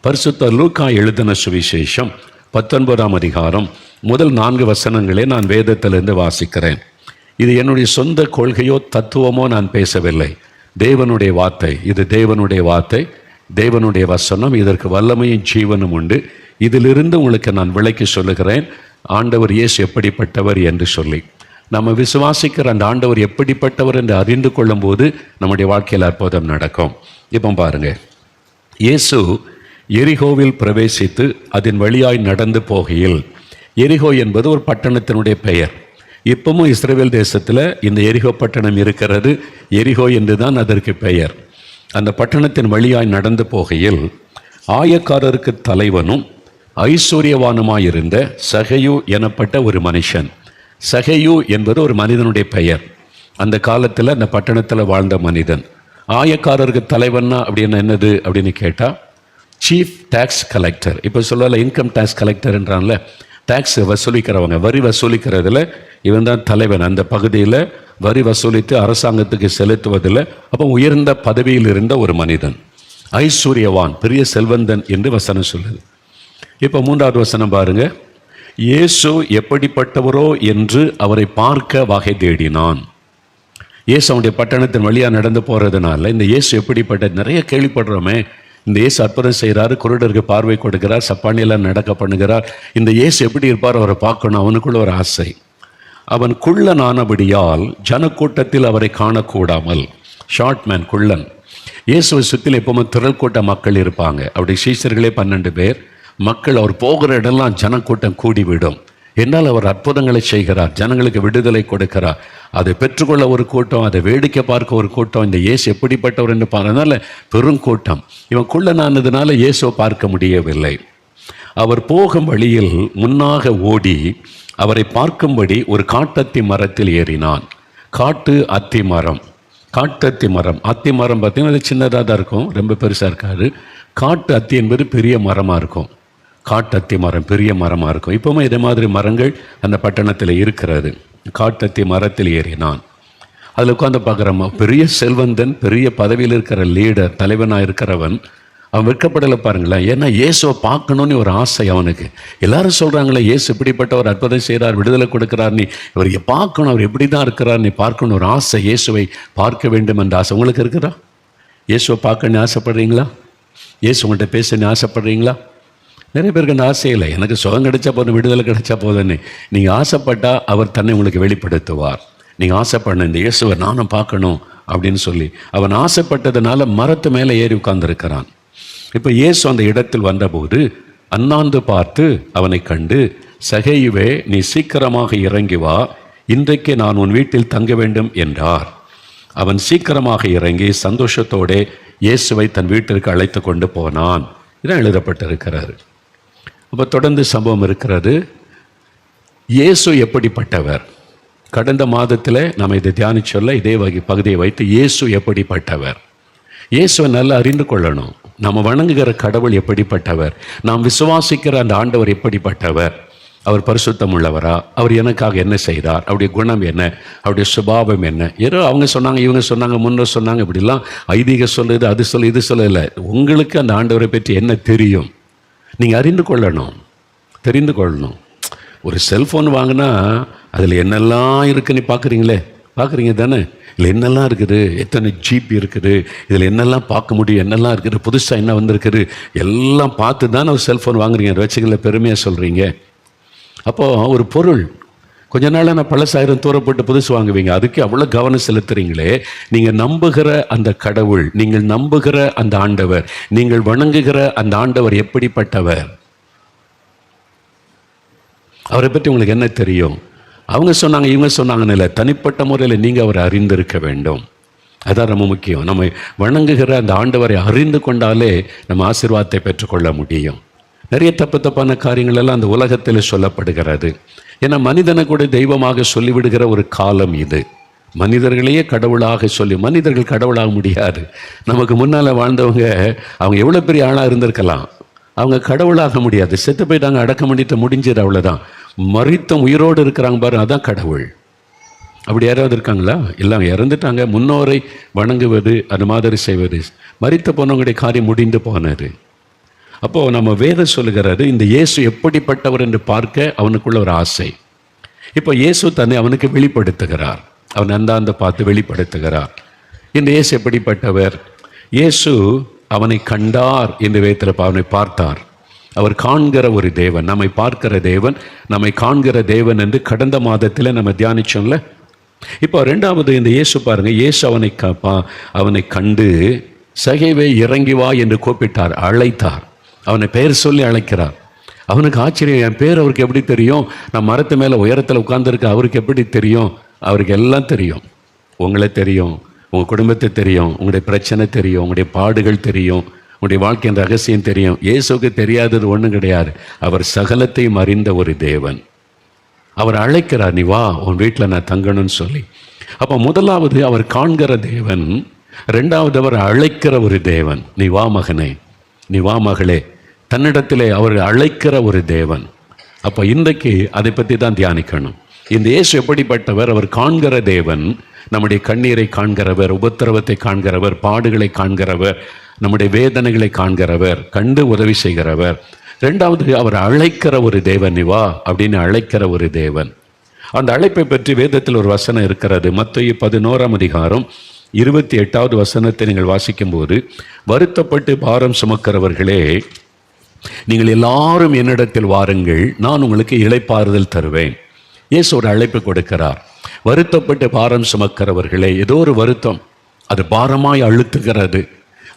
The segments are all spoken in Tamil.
பரிசுத்த லூக்கா எழுதின சுவிசேஷம் 19ஆம் அதிகாரம் முதல் 4 வசனங்களே நான் வேதத்திலிருந்து வாசிக்கிறேன். இது என்னுடைய சொந்த கொள்கையோ தத்துவமோ நான் பேசவில்லை. தேவனுடைய வார்த்தை, இது தேவனுடைய வார்த்தை, தேவனுடைய வசனம். இதற்கு வல்லமையும் ஜீவனும் உண்டு. இதிலிருந்து உங்களுக்கு நான் விளக்கி சொல்லுகிறேன் ஆண்டவர் இயேசு எப்படிப்பட்டவர் என்று சொல்லி. நம்ம விசுவாசிக்கிற அந்த ஆண்டவர் எப்படிப்பட்டவர் என்று அறிந்து கொள்ளும் போது நம்முடைய வாழ்க்கையில் அற்புதம் நடக்கும். இப்போ பாருங்க, இயேசு எரிகோவில் பிரவேசித்து அதன் வழியாய் நடந்து போகையில், எரிகோ என்பது ஒரு பட்டணத்தினுடைய பெயர். இப்பவும் இஸ்ரவேல் தேசத்தில் இந்த எரிகோ பட்டணம் இருக்கிறது. எரிகோ என்று தான் அதற்கு பெயர். அந்த பட்டணத்தின் வழியாய் நடந்து போகையில் ஆயக்காரருக்கு தலைவனும் ஐஸ்வர்யவானுமாயிருந்த சகையு எனப்பட்ட ஒரு மனுஷன். சகையு என்பது ஒரு மனிதனுடைய பெயர். அந்த காலத்தில் அந்த பட்டணத்தில் வாழ்ந்த மனிதன். ஆயக்காரருக்கு தலைவன்னா அப்படின்னு என்னது அப்படின்னு கேட்டால் சீஃப் டேக்ஸ் கலெக்டர். இப்போ சொல்லல இன்கம் டேக்ஸ் கலெக்டர் என்றான்ல, டேக்ஸ் வசூலிக்கிறவங்க, வரி வசூலிக்கிறதுல இவன் தான் தலைவன். அந்த பகுதியில் வரி வசூலித்து அரசாங்கத்துக்கு செலுத்துவதில் அப்போ உயர்ந்த பதவியில் இருந்த ஒரு மனிதன். ஐஸ்வர்யவான், பெரிய செல்வந்தன் என்று வசனம் சொல்லுது. இப்போ 3வது வசனம் பாருங்க. இயேசு எப்படிப்பட்டவரோ என்று அவரை பார்க்க வகை தேடினான். இயேசு அவனுடைய பட்டணத்தின் வழியாக நடந்து போகிறதுனால இந்த இயேசு எப்படிப்பட்ட, நிறைய கேள்விப்படுறோமே, இந்த இயேசு அற்புதம் செய்கிறாரு, குருடருக்கு பார்வை கொடுக்கிறார், சப்பானியெல்லாம் நடக்க பண்ணுகிறார். இந்த இயேசு எப்படி இருப்பார், அவரை பார்க்கணும். அவனுக்குள்ள ஒரு ஆசை. அவன் குள்ளனானபடியால் ஜனக்கூட்டத்தில் அவரை காணக்கூடாமல், ஷார்ட் மேன், குள்ளன். இயேசுவை சுற்றில் எப்பவுமே திரள் கூட்ட மக்கள் இருப்பாங்க. அப்படி சீஷர்களே 12 பேர். மக்கள் அவர் போகிற இடம்லாம் ஜனக்கூட்டம் கூடிவிடும். என்னால் அவர் அற்புதங்களை செய்கிறார், ஜனங்களுக்கு விடுதலை கொடுக்கிறார். அதை பெற்றுக்கொள்ள ஒரு கூட்டம், அதை வேடிக்கை பார்க்க ஒரு கூட்டம். இந்த இயேசு எப்படிப்பட்டவர் என்று பார்த்தனால பெருங்கூட்டம். இவன் குள்ளனானதுனால இயேசுவை பார்க்க முடியவில்லை. அவர் போகும் வழியில் முன்னாக ஓடி அவரை பார்க்கும்படி ஒரு காட்டத்தி மரத்தில் ஏறினான். காட்டு அத்தி மரம், காட்டத்தி மரம். அத்தி மரம் பார்த்தீங்கன்னா அது சின்னதாக தான் இருக்கும், ரொம்ப பெருசாக இருக்காது. காட்டு அத்தி என்பது பெரிய மரமாக இருக்கும். காட்டத்தி மரம் பெரிய மரமாக இருக்கும். இப்போவுமே இதே மாதிரி மரங்கள் அந்த பட்டணத்தில் இருக்கிறது. காட்டத்தி மரத்தில் ஏறினான். அதில் உட்காந்து பார்க்குறோம், பெரிய செல்வந்தன், பெரிய பதவியில் இருக்கிற லீடர், தலைவனாக இருக்கிறவன். அவன் வெட்கப்படலை பாருங்களேன். ஏன்னா இயேசுவை பார்க்கணுன்னு ஒரு ஆசை அவனுக்கு. எல்லாரும் சொல்கிறாங்களே இயேசு இப்படிப்பட்ட ஒரு அற்புதம் செய்கிறார், விடுதலை கொடுக்குறார், நீ இவரை பார்க்கணும், அவர் எப்படி தான் இருக்கிறார், நீ பார்க்கணும் ஒரு ஆசை, இயேசுவை பார்க்க வேண்டும் என்ற ஆசை உங்களுக்கு இருக்குதா? இயேசுவை பார்க்கணுன்னு ஆசைப்படுறீங்களா? இயேசு உங்கள்கிட்ட பேசணுன்னு ஆசைப்படுறீங்களா? நிறைய பேருக்கு அந்த ஆசை இல்லை. எனக்கு சுகம் கிடைச்சா போதும், விடுதலை கிடைச்சா போதுன்னு. நீங்கள் ஆசைப்பட்டால் அவர் தன்னை உங்களுக்கு வெளிப்படுத்துவார். நீங்கள் ஆசைப்படணும், இந்த இயேசுவை நானும் பார்க்கணும் அப்படின்னு சொல்லி. அவன் ஆசைப்பட்டதுனால மரத்து மேலே ஏறி உட்கார்ந்துருக்கிறான். இப்போ இயேசு அந்த இடத்தில் வந்தபோது அண்ணாந்து பார்த்து அவனை கண்டு, சகேயுவே, நீ சீக்கிரமாக இறங்கி வா, இன்றைக்கு நான் உன் வீட்டில் தங்க வேண்டும் என்றார். அவன் சீக்கிரமாக இறங்கி சந்தோஷத்தோடு இயேசுவை தன் வீட்டிற்கு அழைத்து கொண்டு போனான். இதான் எழுதப்பட்டிருக்கிறாரு. அப்போ தொடர்ந்து சம்பவம் இருக்கிறது. இயேசு எப்படிப்பட்டவர்? கடந்த மாதத்தில் நாம் இதை தியானிச்சொல்ல இதே பகுதியை வைத்து இயேசு எப்படிப்பட்டவர், இயேசுவை நல்லா அறிந்து கொள்ளணும். நாம் வணங்குகிற கடவுள் எப்படிப்பட்டவர், நாம் விசுவாசிக்கிற அந்த ஆண்டவர் எப்படிப்பட்டவர், அவர் பரிசுத்தம் உள்ளவரா, அவர் எனக்காக என்ன செய்தார், அவருடைய குணம் என்ன, அவருடைய சுபாவம் என்ன. ஏதோ அவங்க சொன்னாங்க, இவங்க சொன்னாங்க, முன்னர் சொன்னாங்க, இப்படிலாம் ஐதீக சொல்லுது, அது சொல்லு, இது சொல்லலை. உங்களுக்கு அந்த ஆண்டவரை பற்றி என்ன தெரியும், நீங்கள் அறிந்து கொள்ளணும், தெரிந்து கொள்ளணும். ஒரு செல்ஃபோன் வாங்கினா அதில் என்னெல்லாம் இருக்குன்னு பார்க்குறீங்களே, பார்க்குறீங்க தானே? இதில் என்னெல்லாம் இருக்குது, எத்தனை ஜிபி இருக்குது, இதில் என்னெல்லாம் பார்க்க முடியும், என்னெல்லாம் இருக்குது, புதுசாக என்ன வந்திருக்குது, எல்லாம் பார்த்து தானே ஒரு செல்ஃபோன் வாங்குறீங்க. அதை வச்சுக்கல பெருமையாக சொல்கிறீங்க. அப்போது ஒரு பொருள் கொஞ்ச நாள் நான் பழசாயிரம் தூரப்பட்டு புதுசு வாங்குவீங்க. அதுக்கு அவ்வளோ கவனம் செலுத்துறீங்களே. நீங்கள் நம்புகிற அந்த கடவுள், நீங்கள் நம்புகிற அந்த ஆண்டவர், நீங்கள் வணங்குகிற அந்த ஆண்டவர் எப்படிப்பட்டவர், அவரை பற்றி உங்களுக்கு என்ன தெரியும்? அவங்க சொன்னாங்க, இவங்க சொன்னாங்கன்னு இல்லை, தனிப்பட்ட முறையில் நீங்கள் அவரை அறிந்திருக்க வேண்டும். அதுதான் ரொம்ப முக்கியம். நம்ம வணங்குகிற அந்த ஆண்டவரை அறிந்து கொண்டாலே நம்ம ஆசீர்வாதத்தை பெற்றுக்கொள்ள முடியும். நிறைய தப்பான காரியங்கள் எல்லாம் அந்த உலகத்தில் சொல்லப்படுகிறது. ஏன்னா மனிதனை கூட தெய்வமாக சொல்லிவிடுகிற ஒரு காலம் இது. மனிதர்களையே கடவுளாக சொல்லி, மனிதர்கள் கடவுளாக முடியாது. நமக்கு முன்னால் வாழ்ந்தவங்க அவங்க எவ்வளோ பெரிய ஆளாக இருந்திருக்கலாம், அவங்க கடவுளாக முடியாது. செத்து போயிட்டாங்க, அடக்கம் பண்ணிட்டு முடிஞ்சது, அவ்வளோதான். மரித்தம் உயிரோடு இருக்கிறாங்க பாரு, அதான் கடவுள். அப்படி யாராவது இருக்காங்களா? எல்லாம் இறந்துட்டாங்க. முன்னோரை வணங்குவது, அது மாதிரி செய்வது, மரித்த போனவங்களுடைய காரியம் முடிந்து போனது. அப்போது நம்ம வேதம் சொல்லுகிறது, இந்த இயேசு எப்படிப்பட்டவர் என்று பார்க்க அவனுக்குள்ள ஒரு ஆசை. இப்போ இயேசு தன்னை அவனுக்கு வெளிப்படுத்துகிறார். அவன் அந்தாந்த பார்த்து வெளிப்படுத்துகிறார். இந்த இயேசு எப்படிப்பட்டவர்? இயேசு அவனை கண்டார் என்று வேதத்தில் அவனை பார்த்தார். அவர் காண்கிற ஒரு தேவன், நம்மை பார்க்கிற தேவன், நம்மை காண்கிற தேவன் என்று கடந்த மாதத்தில் நம்ம தியானிச்சோம்ல. இப்போ ரெண்டாவது இந்த இயேசு பாருங்க, இயேசு அவனை கண்டு சகேவே இறங்கி வா என்று கூப்பிட்டார், அழைத்தார். அவனை பெயர் சொல்லி அழைக்கிறார். அவனுக்கு ஆச்சரியம், என் பேர் அவருக்கு எப்படி தெரியும்? நான் மரத்து மேலே உயரத்தில் உட்கார்ந்துருக்க, அவருக்கு எப்படி தெரியும்? அவருக்கு எல்லாம் தெரியும். உங்களை தெரியும், உங்கள் குடும்பத்தை தெரியும், உங்களுடைய பிரச்சனை தெரியும், உங்களுடைய பாடுகள் தெரியும், உங்களுடைய வாழ்க்கையின் ரகசியம் தெரியும். இயேசுக்கு தெரியாதது ஒன்றும் கிடையாது. அவர் சகலத்தையும் அறிந்த ஒரு தேவன். அவர் அழைக்கிறார், நீ வா, உன் வீட்டில் நான் தங்கணும்னு சொல்லி. அப்போ முதலாவது அவர் காண்கிற தேவன், ரெண்டாவது அவர் அழைக்கிற ஒரு தேவன். நீ வா மகனே, நீ வா மகளே, தன்னிடத்திலே அவர் அழைக்கிற ஒரு தேவன். அப்போ இன்றைக்கு அதை பற்றி தான் தியானிக்கணும். இந்த இயேசு எப்படிப்பட்டவர்? அவர் காண்கிற தேவன், நம்முடைய கண்ணீரை காண்கிறவர், உபத்திரவத்தை காண்கிறவர், பாடுகளை காண்கிறவர், நம்முடைய வேதனைகளை காண்கிறவர், கண்டு உதவி செய்கிறவர். ரெண்டாவது அவர் அழைக்கிற ஒரு தேவன். நீ வா அப்படின்னு அழைக்கிற ஒரு தேவன். அந்த அழைப்பை பற்றி வேதத்தில் ஒரு வசனம் இருக்கிறது. மத்தேயு 11:28 வசனத்தை நீங்கள் வாசிக்கும் போது, வருத்தப்பட்டு பாரம் சுமக்கிறவர்களே, நீங்கள் எல்லாரும் என்னிடத்தில் வாருங்கள், நான் உங்களுக்கு இளைப்பாறுதல் தருவேன். இயேசு ஒரு அழைப்பு கொடுக்கிறார். வருத்தப்பட்டு பாரம் சுமக்கிறவர்களே, ஏதோ ஒரு வருத்தம் அது பாரமாய் அழுத்துகிறது.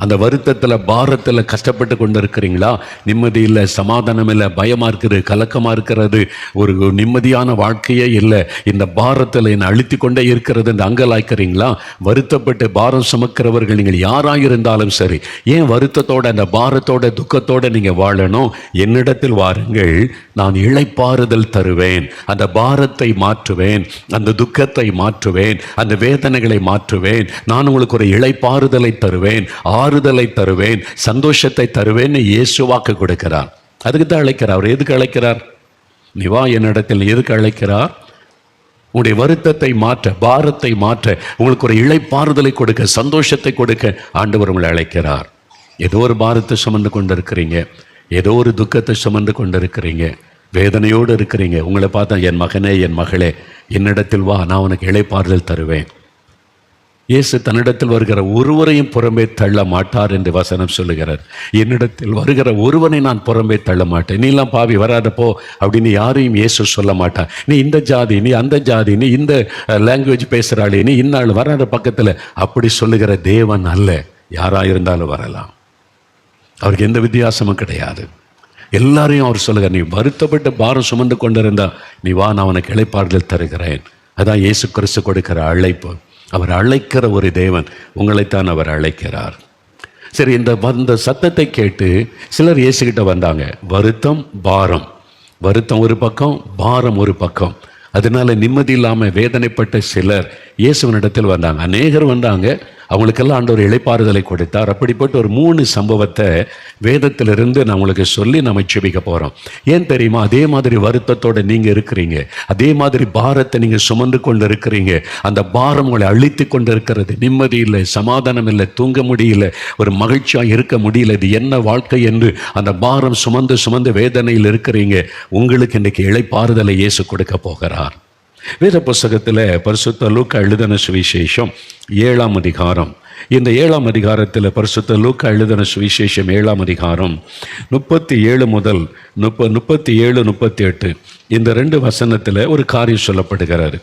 அந்த வருத்தத்தில் பாரத்தில் கஷ்டப்பட்டு கொண்டு இருக்கிறீங்களா? நிம்மதி இல்லை, சமாதானம் இல்லை, பயமாக இருக்குது, கலக்கமாக இருக்கிறது, ஒரு நிம்மதியான வாழ்க்கையே இல்லை, இந்த பாரத்தில் என்னை அழுத்தி கொண்டே இருக்கிறது என்று அங்கலாய்க்கிறீங்களா? வருத்தப்பட்டு பாரம் சுமக்கிறவர்கள் நீங்கள் யாராக இருந்தாலும் சரி, ஏன் வருத்தத்தோட அந்த பாரத்தோட துக்கத்தோடு நீங்கள் வாழணும்? என்னிடத்தில் வாருங்கள், நான் இளைப்பாறுதல் தருவேன். அந்த பாரத்தை மாற்றுவேன், அந்த துக்கத்தை மாற்றுவேன், அந்த வேதனைகளை மாற்றுவேன். நான் உங்களுக்கு ஒரு இளைப்பாறுதலை தருவேன், ஆறுதலை தருவேன், சந்தோஷத்தை தருவேன். இயேசு வாக்கு கொடுக்கிறார். அதுக்கு தான் அழைக்கிறார். அவர் எதுக்கு அழைக்கிறார்? நீ வா என்னிடத்தில். எதுக்கு அழைக்கிறார்? உங்களுடைய வருத்தத்தை மாற்ற, பாரத்தை மாற்ற, உங்களுக்கு ஒரு இளைப்பாறுதலை கொடுக்க, சந்தோஷத்தை கொடுக்க ஆண்டவர் உங்களை அழைக்கிறார். ஏதோ ஒரு பாரத்தை சுமந்து கொண்டு இருக்கிறீங்க, ஏதோ ஒரு துக்கத்தை சுமந்து கொண்டு இருக்கிறீங்க, வேதனையோடு இருக்கிறீங்க. உங்களை பார்த்தா, என் மகனே, என் மகளே, என்னிடத்தில் வா, நான் உனக்கு இளைப்பாறுதல் தருவேன். இயேசு தன்னிடத்தில் வருகிற ஒருவரையும் புறம்பே தள்ள மாட்டார் என்று வசனம் சொல்லுகிறார். என்னிடத்தில் வருகிற ஒருவனை நான் புறம்பே தள்ள மாட்டேன். நீ எல்லாம் பாவி, வராதப்போ அப்படின்னு யாரையும் இயேசு சொல்ல மாட்டார். நீ இந்த ஜாதி, நீ அந்த ஜாதி, நீ இந்த லாங்குவேஜ் பேசுகிறாளே, நீ இன்னாள் வராத பக்கத்தில், அப்படி சொல்லுகிற தேவன் அல்ல. யாராக இருந்தாலும் வரலாம். அவருக்கு எந்த வித்தியாசமும் கிடையாது. எல்லாரையும் அவர் சொல்லுகிறார், நீ வருத்தப்பட்டு பாரம் சுமந்து கொண்டிருந்தா நீ வா, நான் உனக்கு இளைப்பாறுதல் தருகிறேன். அதான் இயேசு கிறிஸ்து கொடுக்கிற அழைப்பு. அவர் அழைக்கிற ஒரு தேவன். உங்களைத்தான் அவர் அழைக்கிறார். சரி, இந்த சத்தத்தை கேட்டு சிலர் இயேசுகிட்ட வந்தாங்க. வருத்தம், பாரம். வருத்தம் ஒரு பக்கம், பாரம் ஒரு பக்கம். அதனால நிம்மதி இல்லாமல் வேதனைப்பட்ட சிலர் இயேசுவனிடத்தில் வந்தாங்க. அநேகர் வந்தாங்க. அவங்களுக்கெல்லாம் ஆண்டவர் இளைப்பாறுதலை கொடுத்தார். அப்படிப்பட்ட ஒரு 3 சம்பவத்தை வேதத்திலிருந்து நான் உங்களுக்கு சொல்லி நம்ம ஜெபிக்க போகிறோம். ஏன் தெரியுமா? அதே மாதிரி வருத்தத்தோடு நீங்கள் இருக்கிறீங்க, அதே மாதிரி பாரத்தை நீங்கள் சுமந்து கொண்டு இருக்கிறீங்க. அந்த பாரம் உங்களை அழித்து கொண்டு இருக்கிறது. நிம்மதி இல்லை, சமாதானம் இல்லை, தூங்க முடியல, ஒரு மகிழ்ச்சியாக இருக்க முடியல. இது என்ன வாழ்க்கை என்று அந்த பாரம் சுமந்து சுமந்து வேதனையில் இருக்கிறீங்க. உங்களுக்கு இன்றைக்கு இளைப்பாறுதலை இயேசு கொடுக்க போகிறார். வேத புஸ்தகத்தில் பரிசுத்த லூக்கா எழுதின சுவிசேஷம் 7ஆம் அதிகாரம். இந்த 7ஆம் அதிகாரத்தில் பரிசுத்த லூக்கா எழுதின சுவிசேஷம் 7ஆம் அதிகாரம் 37 முதல் 37, 38 இந்த 2 வசனத்தில் ஒரு காரியம் சொல்லப்படுகிறாரு.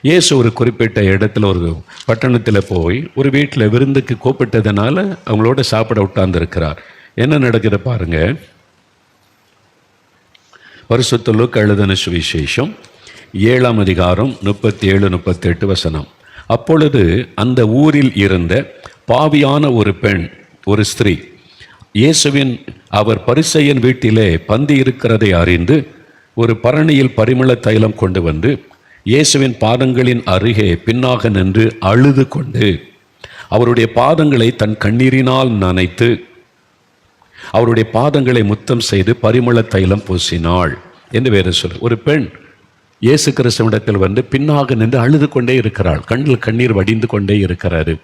இயேசு ஒரு குறிப்பிட்ட இடத்துல ஒரு பட்டணத்தில் போய் ஒரு வீட்டில் விருந்துக்கு கூப்பிட்டதுனால அவங்களோட சாப்பிட உட்கார்ந்துருக்கிறார். என்ன நடக்குது பாருங்க. பரிசுத்த லூக்கா எழுதின சுவிசேஷம் 7ஆம் அதிகாரம் 37, 38 வசனம். அப்பொழுது அந்த ஊரில் இருந்த பாவியான ஒரு பெண், ஒரு ஸ்திரீ, அவர் பரிசேயன் வீட்டிலே பந்தி இருக்கிறதை அறிந்து ஒரு பரணியில் பரிமள தைலம் கொண்டு வந்து இயேசுவின் பாதங்களின் அருகே பின்னாக நின்று அழுது கொண்டு அவருடைய பாதங்களை தன் கண்ணீரினால் நனைத்து அவருடைய பாதங்களை முத்தம் செய்து பரிமள தைலம் பூசினாள் என்று வேறு சொல்லு. ஒரு பெண் இயேசு கிறிஸ்துவிடத்தில் வந்து பின்னாக நின்று அழுது கொண்டே இருக்கிறாள். கண்ணில் கண்ணீர் வடிந்து கொண்டே இருக்கிறாரு.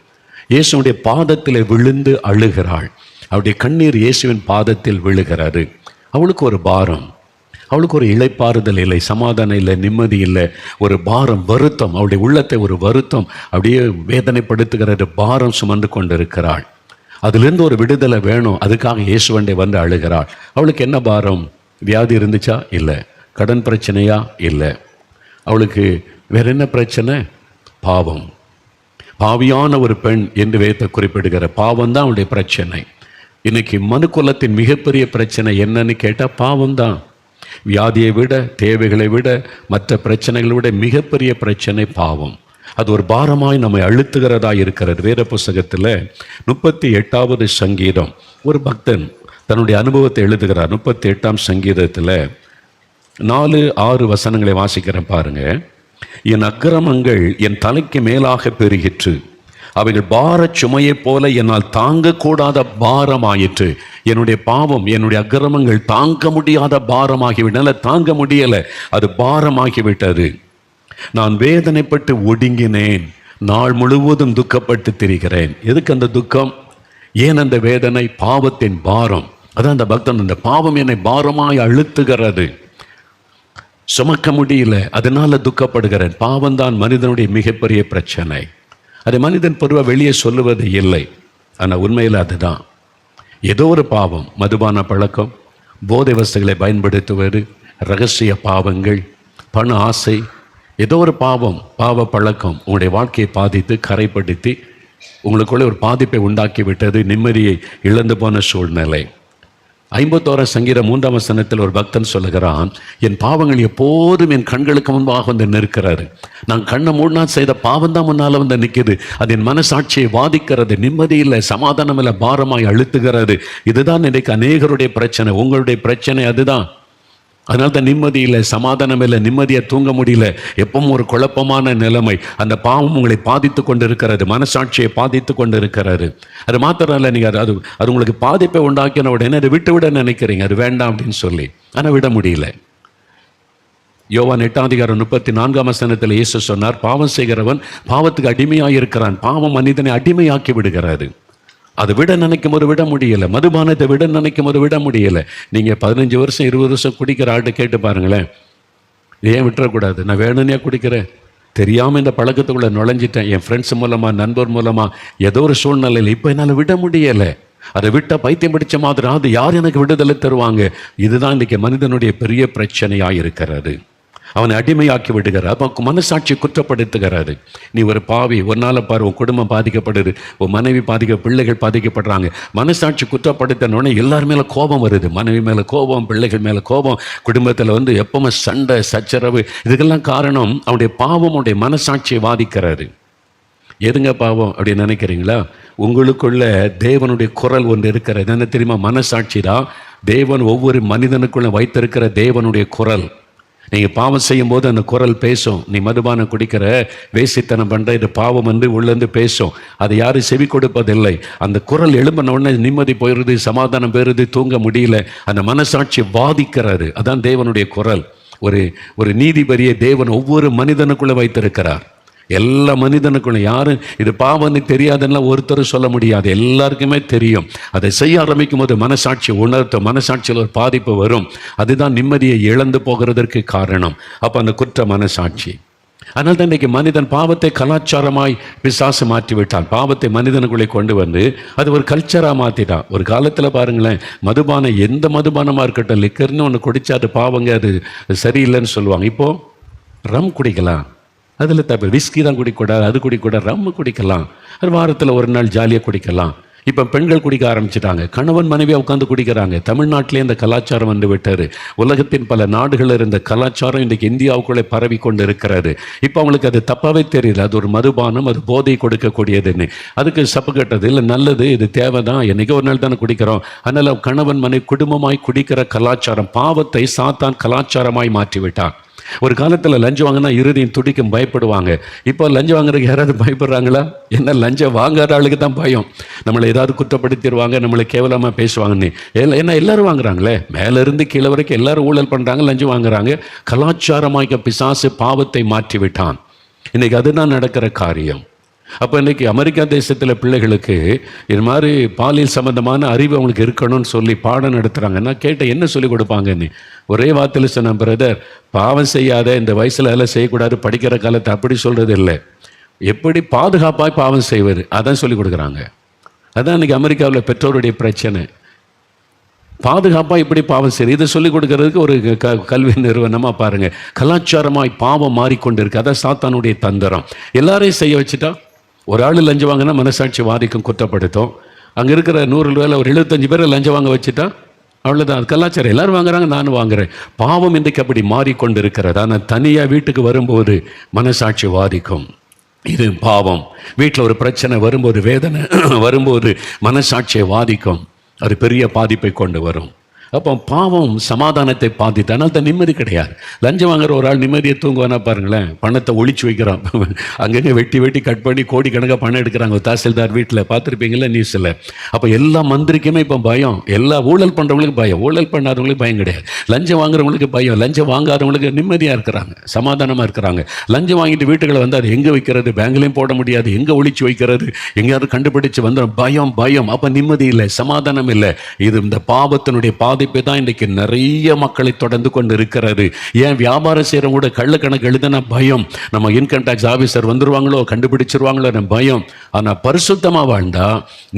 இயேசுடைய பாதத்தில் விழுந்து அழுகிறாள். அவருடைய கண்ணீர் இயேசுவின் பாதத்தில் விழுகிறது. அவளுக்கு ஒரு பாரம், அவளுக்கு ஒரு இளைப்பாறுதல் இல்லை, சமாதானம் இல்லை, நிம்மதி இல்லை, ஒரு பாரம், வருத்தம், அவளுடைய உள்ளத்தை ஒரு வருத்தம் அப்படியே வேதனைப்படுத்துகிறது, பாரம் சுமந்து கொண்டிருக்கிறாள். அதிலிருந்து ஒரு விடுதலை வேணும், அதுக்காக இயேசுவண்டை வந்து அழுகிறாள். அவளுக்கு என்ன பாரம்? வியாதி இருந்துச்சா? இல்லை. கடன் பிரச்சனையா? இல்லை. அவளுக்கு வேற என்ன பிரச்சனை? பாவம். பாவியான ஒரு பெண் என்று வேதத்தை குறிப்பிடுகிற பாவம் தான் அவளுடைய பிரச்சனை. இன்னைக்கு மனுக்குலத்தின் மிகப்பெரிய பிரச்சனை என்னன்னு கேட்டால் பாவம் தான். வியாதியை விட, தேவைகளை விட, மற்ற பிரச்சனைகளை விட மிகப்பெரிய பிரச்சனை பாவம். அது ஒரு பாரமாய் நம்மை அழுத்துகிறதா இருக்கிறது. வேத புஸ்தகத்தில் 38வது சங்கீதம் ஒரு பக்தன் தன்னுடைய அனுபவத்தை எழுதுகிறார். 38ஆம் சங்கீதத்தில் 4-6 வசனங்களை வாசிக்கிறேன் பாருங்க. என் அக்கிரமங்கள் என் தலைக்கு மேலாக பெருகிற்று, அவைகள் பார சுமையை போல என்னால் தாங்கக்கூடாத பாரமாயிற்று. என்னுடைய பாவம், என்னுடைய அக்கிரமங்கள் தாங்க முடியாத பாரமாகிவிட்டன. தாங்க முடியலை, அது பாரமாகிவிட்டது. நான் வேதனைப்பட்டு ஒடுங்கினேன், நாள் முழுவதும் துக்கப்பட்டு திரிகிறேன். எதுக்கு அந்த துக்கம்? ஏன் அந்த வேதனை? பாவத்தின் பாரம். அதான் அந்த பக்தன், அந்த பாவம் என்னை பாரமாய் அழுத்துகிறது, சுமக்க முடியல, அதனால துக்கப்படுகிறேன். பாவம்தான் மனிதனுடைய மிகப்பெரிய பிரச்சனை. அதை மனிதன் பொதுவாக வெளியே சொல்லுவது இல்லை, ஆனால் உண்மையில் அதுதான். ஏதோ ஒரு பாவம், மதுபான பழக்கம், போதை வஸ்துகளை பயன்படுத்துவது, ரகசிய பாவங்கள், பண ஆசை, ஏதோ ஒரு பாவம், பாவ பழக்கம் உங்களுடைய வாழ்க்கையை பாதித்து கரைப்படுத்தி உங்களுக்குள்ளே ஒரு பாதிப்பை உண்டாக்கி விட்டது, நிம்மதியை இழந்து போன சூழ்நிலை. 51 சங்கீதம் 3ஆம் வசனத்தில் ஒரு பக்தன் சொல்லுகிறான், என் பாவங்கள் எப்போதும் என் கண்களுக்கு முன்பாக வந்து நிற்கிறது. நான் கண்ணை மூடினா செய்த பாவம் தான் முன்னால் வந்து நிற்குது. அது என் மனசாட்சியை வாதிக்கிறது, நிம்மதி இல்லை, சமாதானம் இல்லை, பாரமாய் அழுத்துகிறது. இதுதான் இன்றைக்கு அநேகருடைய பிரச்சனை. உங்களுடைய பிரச்சனை அதுதான். அதனால தான் நிம்மதி இல்லை, சமாதானம் இல்லை, நிம்மதியை தூங்க முடியல, எப்பவும் ஒரு குழப்பமான நிலைமை. அந்த பாவம் உங்களை பாதித்து கொண்டு இருக்கிறது, மனசாட்சியை பாதித்து கொண்டு இருக்கிறது. அது மாத்திரம் இல்லை, நீங்கள் அது அது உங்களுக்கு பாதிப்பை உண்டாக்கின உடனே அதை விட்டு விட நினைக்கிறீங்க, அது வேண்டாம் அப்படின்னு சொல்லி. ஆனால் விட முடியல. யோவான் 8:34 வசனத்தில் இயேசு சொன்னார், பாவம் செய்கிறவன் பாவத்துக்கு அடிமையாக இருக்கிறான். பாவம் மனிதனை அடிமையாக்கி விடுகிறது. அதை விட நினைக்கும் போது விட முடியலை, மதுபானத்தை விட நினைக்கும் போது விட முடியலை. நீங்கள் 15 வருஷம் 20 வருஷம் குடிக்கிற ஆள்கிட்ட கேட்டு பாருங்களேன், ஏன் விட்டுறக்கூடாது? நான் வேணும்னே குடிக்கிறேன், தெரியாமல் இந்த பழக்கத்துக்குள்ளே நுழைஞ்சிட்டேன், என் ஃப்ரெண்ட்ஸ் மூலமாக, நண்பர் மூலமாக, ஏதோ ஒரு சூழ்நிலையில் இப்போ என்னால் விட முடியலை. அதை விட்டால் பைத்தியம் பிடிச்ச மாதிரி அது யார் எனக்கு விடுதலை தருவாங்க? இதுதான் இன்றைக்கி மனிதனுடைய பெரிய பிரச்சனையாக இருக்கிறது. அவனை அடிமையாக்கி விடுகிறார். அப்போ மனசாட்சி குற்றப்படுத்துகிறாரு. நீ ஒரு பாவி, ஒரு நாள் பாரு, உன் குடும்பம் பாதிக்கப்படுது, உன் மனைவி பிள்ளைகள் பாதிக்கப்படுறாங்க. மனசாட்சி குற்றப்படுத்தினோடனே எல்லார் மேலே கோபம் வருது. மனைவி மேலே கோபம், பிள்ளைகள் மேலே கோபம், குடும்பத்தில் வந்து எப்பவுமே சண்டை சச்சரவு. இதுக்கெல்லாம் காரணம் அவனுடைய பாவம், அவனுடைய மனசாட்சியை வாதிக்கிறாரு. எதுங்க பாவம் அப்படின்னு நினைக்கிறீங்களா? உங்களுக்குள்ள தேவனுடைய குரல் ஒன்று இருக்கிறது. என்ன தெரியுமா? மனசாட்சி தான் தேவன் ஒவ்வொரு மனிதனுக்குள்ள வைத்திருக்கிற தேவனுடைய குரல். நீங்கள் பாவம் செய்யும் போது அந்த குரல் பேசும். நீ மதுபானம் குடிக்கிற, வேசித்தனம் பண்ணுற, இது பாவம் வந்து உள்ளேருந்து பேசும். அதை யாரும் செவி கொடுப்பதில்லை. அந்த குரல் எழும்பின உடனே நிம்மதி போயிடுது, சமாதானம் போயிடுது, தூங்க முடியல. அந்த மனசாட்சி வாதிக்கிறது. அதான் தேவனுடைய குரல். ஒரு நீதிபதியை தேவன் ஒவ்வொரு மனிதனுக்குள்ளே வைத்திருக்கிறார். எல்லா மனிதனுக்குள்ள யாரும் இது பாவம்னு தெரியாதுன்னா ஒருத்தரும் சொல்ல முடியாது, எல்லாருக்குமே தெரியும். அதை செய்ய ஆரம்பிக்கும் போது மனசாட்சி உணர்த்தும், மனசாட்சியில் ஒரு பாதிப்பு வரும். அதுதான் நிம்மதியை இழந்து போகிறதற்கு காரணம். அப்போ அந்த குற்ற மனசாட்சி. அதனால தான் இன்றைக்கி மனிதன் பாவத்தை கலாச்சாரமாய் பிசாசு மாற்றி விட்டான். பாவத்தை மனிதனுக்குள்ளே கொண்டு வந்து அது ஒரு கல்ச்சராக மாற்றிட்டான். ஒரு காலத்தில் பாருங்களேன், மதுபானம் எந்த மதுபானமாக இருக்கட்டும், லிக்கர்னு ஒன்று குடித்தா அது பாவங்க, அது சரியில்லைன்னு சொல்லுவாங்க. இப்போது ரம் குடிக்கலாம், அதில் தப்பு. விஸ்கி தான் குடிக்கூடாது, அது குடிக்கூடாது, ரம்மு குடிக்கலாம், அது வாரத்தில் ஒரு நாள் ஜாலியாக குடிக்கலாம். இப்போ பெண்கள் குடிக்க ஆரம்பிச்சிட்டாங்க, கணவன் மனைவியாக உட்காந்து குடிக்கிறாங்க. தமிழ்நாட்டிலே இந்த கலாச்சாரம் வந்து விட்டார். உலகத்தின் பல நாடுகளில் இருந்த கலாச்சாரம் இன்றைக்கு இந்தியாவுக்குள்ளே பரவி கொண்டு இருக்கிறாரு. இப்போ அவங்களுக்கு அது தப்பாகவே தெரியல, அது ஒரு மதுபானம், அது போதை கொடுக்கக்கூடியதுன்னு. அதுக்கு சப்பு கட்டது இல்லை, நல்லது, இது தேவை தான், என்றைக்கோ ஒரு நாள் தானே குடிக்கிறோம். அதனால் கணவன் மனைவி குடும்பமாய் குடிக்கிற கலாச்சாரம், பாவத்தை சாத்தான் கலாச்சாரமாய் மாற்றிவிட்டான். ஒரு காலத்தில் லஞ்சம் வாங்கினா இறுதியும் துடிக்கும், பயப்படுவாங்க. இப்போ லஞ்சம் வாங்குறதுக்கு யாராவது பயப்படுறாங்களா? என்ன, லஞ்சம் வாங்காத ஆளுக்கு தான் பயம். நம்மளை ஏதாவது குற்றப்படுத்திடுவாங்க, நம்மளை கேவலமாக பேசுவாங்கன்னு. ஏன்னா எல்லாரும் வாங்குறாங்களே, மேலேருந்து கீழே வரைக்கும் எல்லாரும் ஊழல் பண்ணுறாங்க, லஞ்சம் வாங்குறாங்க. கலாச்சாரமாக பிசாசு பாவத்தை மாற்றி விட்டான். இன்றைக்கி அதுதான் நடக்கிற காரியம். அப்போ இன்றைக்கி அமெரிக்கா தேசத்தில் பிள்ளைகளுக்கு இது மாதிரி பாலியல் சம்பந்தமான அறிவு அவங்களுக்கு இருக்கணும்னு சொல்லி பாடம் நடத்துகிறாங்க. நான் கேட்டேன், என்ன சொல்லிக் கொடுப்பாங்கன்னு. ஒரே வார்த்தையில் சொன்ன, பிரதர், பாவம் செய்யாத, இந்த வயசில் எல்லாம் செய்யக்கூடாது, படிக்கிற காலத்தை அப்படி சொல்கிறது இல்லை, எப்படி பாதுகாப்பாக பாவம் செய்வது அதான் சொல்லிக் கொடுக்குறாங்க. அதான் இன்றைக்கி அமெரிக்காவில் பெற்றோருடைய பிரச்சனை. பாதுகாப்பாக இப்படி பாவம் செய்யுது, இதை சொல்லிக் கொடுக்கறதுக்கு ஒரு கல்வி நிறுவனமாக பாருங்கள். கலாச்சாரமாய் பாவம் மாறிக்கொண்டு இருக்கு. அதான் சாத்தானுடைய தந்திரம். எல்லாரையும் செய்ய வச்சுட்டா, ஒரு ஆள் லஞ்சம் வாங்கினா மனசாட்சி வாதிக்கும், குற்றப்படுத்தும். அங்கே இருக்கிற 100 வேலை ஒரு 75 பேரை லஞ்சம் வாங்க வச்சுட்டா அவ்வளோதான். அது கலாச்சாரம். எல்லாரும் வாங்குறாங்க, நானும் வாங்குறேன். பாவம் இன்றைக்கு அப்படி மாறிக்கொண்டு இருக்கிறது. ஆனால் தனியாக வீட்டுக்கு வரும்போது மனசாட்சி வாதிக்கும். இது பாவம். வீட்டில் ஒரு பிரச்சனை வரும்போது, வேதனை வரும்போது மனசாட்சியை வாதிக்கும். அது பெரிய பாதிப்பை கொண்டு வரும். அப்போ பாவம் சமாதானத்தை பாதித்து, ஆனால் தான் நிம்மதி கிடையாது. லஞ்சம் வாங்குற ஒரு ஆள் நிம்மதியை தூங்குவானா பாருங்களேன். பணத்தை ஒழிச்சு வைக்கிறான், அங்கங்கே வெட்டி கட் பண்ணி கோடிக்கணக்காக பணம் எடுக்கிறாங்க தாசில்தார் வீட்டில், பார்த்துருப்பீங்களா நியூஸில். அப்போ எல்லா மந்திரிக்குமே இப்போ பயம். எல்லா ஊழல் பண்ணுறவங்களுக்கு பயம், ஊழல் பண்ணாதவங்களுக்கு பயம் கிடையாது. லஞ்சம் வாங்குறவங்களுக்கு பயம், லஞ்சம் வாங்காதவங்களுக்கு நிம்மதியாக இருக்கிறாங்க, சமாதானமாக இருக்கிறாங்க. லஞ்சம் வாங்கிட்டு வீட்டுகளை வந்து அது எங்கே வைக்கிறது, பேங்க்லேயும் போட முடியாது, எங்கே ஒழிச்சு வைக்கிறது, எங்கேயாவது கண்டுபிடிச்சு வந்துடும். பயம். அப்போ நிம்மதி இல்லை, சமாதானம் இல்லை. இது இந்த பாவத்தினுடைய பாதிப்பு தான் இன்றைக்கு நிறைய மக்களை தொடர்ந்து கொண்டு இருக்கிறது. ஏன் வியாபாரம் செய்யறவங்க கூட கள்ள கணக்கு எழுதுனா பயம், நம்ம இன்கம் டாக்ஸ் ஆபீசர் வந்துருவாங்களோ, கண்டுபிடிச்சிருவாங்களோ பயம். ஆனா பரிசுத்தமா வாழ்ந்தா,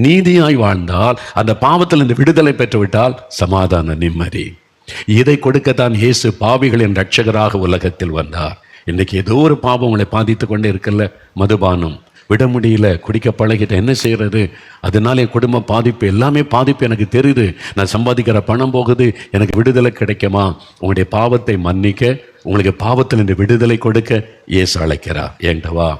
நீதியாய் வாழ்ந்தால், அந்த பாவத்திலிருந்து விடுதலை பெற்றுவிட்டால் சமாதான, நிம்மதி. இதை கொடுக்கத்தான் இயேசு பாவிகளின் ரட்சகராக உலகத்தில் வந்தார். இன்னைக்கு ஏதோ ஒரு பாவம் உங்களை பாதித்து கொண்டே இருக்குல்ல. மதுபானம் விட முடியல, குடிக்க பழகிட்ட, என்ன செய்யறது? அதனால என் குடும்ப பாதிப்பு, எல்லாமே பாதிப்பு எனக்கு தெரியுது. நான் சம்பாதிக்கிற பணம் போகுது, எனக்கு விடுதலை கிடைக்குமா? உங்களுடைய பாவத்தை மன்னிக்க, உங்களுக்கு பாவத்திலிருந்து விடுதலை கொடுக்க இயேசு அழைக்கிறார். ஏண்டவா,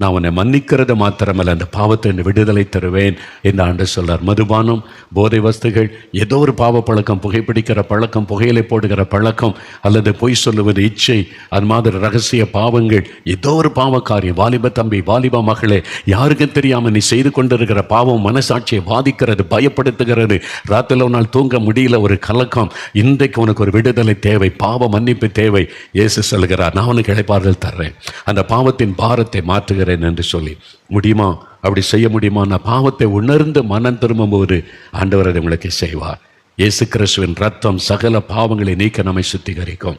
நான் உன்னை மன்னிக்கிறது மாத்திரமல்ல, அந்த பாவத்தை விடுதலை தருவேன் என்று ஆண்டவர் சொல்றார். மதுபானம், போதை வஸ்துகள், ஏதோ ஒரு பாவ பழக்கம், புகைப்பிடிக்கிற பழக்கம், புகையிலை போடுகிற பழக்கம், அல்லது பொய் சொல்லுவது இச்சை, அது மாதிரி ரகசிய பாவங்கள், ஏதோ ஒரு பாவ காரியம். வாலிப தம்பி, வாலிப மகளே, யாருக்கும் தெரியாமல் நீ செய்து கொண்டிருக்கிற பாவம் மனசாட்சியை பாதிக்கிறது, பயப்படுத்துகிறது. ராத்திரில ஒரு நாள் தூங்க முடியல, ஒரு கலக்கம். இன்றைக்கு உனக்கு ஒரு விடுதலை தேவை, பாவ மன்னிப்பு தேவை. இயேசு சொல்கிறார், நான் உனக்கு இளைப்பாறுதல் தர்றேன், அந்த பாவத்தின் பாரத்தை மாற்றுகிறேன் என்று சொல்லி. முடியுமா? அப்படி செய்ய முடியுமா? நான் பாவத்தை உணர்ந்து மனம் திரும்பும்போது ஆண்டவர் அதை உங்களுக்கு செய்வார். இயேசு கிறிஸ்துவின் ரத்தம் சகல பாவங்களை நீக்க நம்மை சுத்திகரிக்கும்.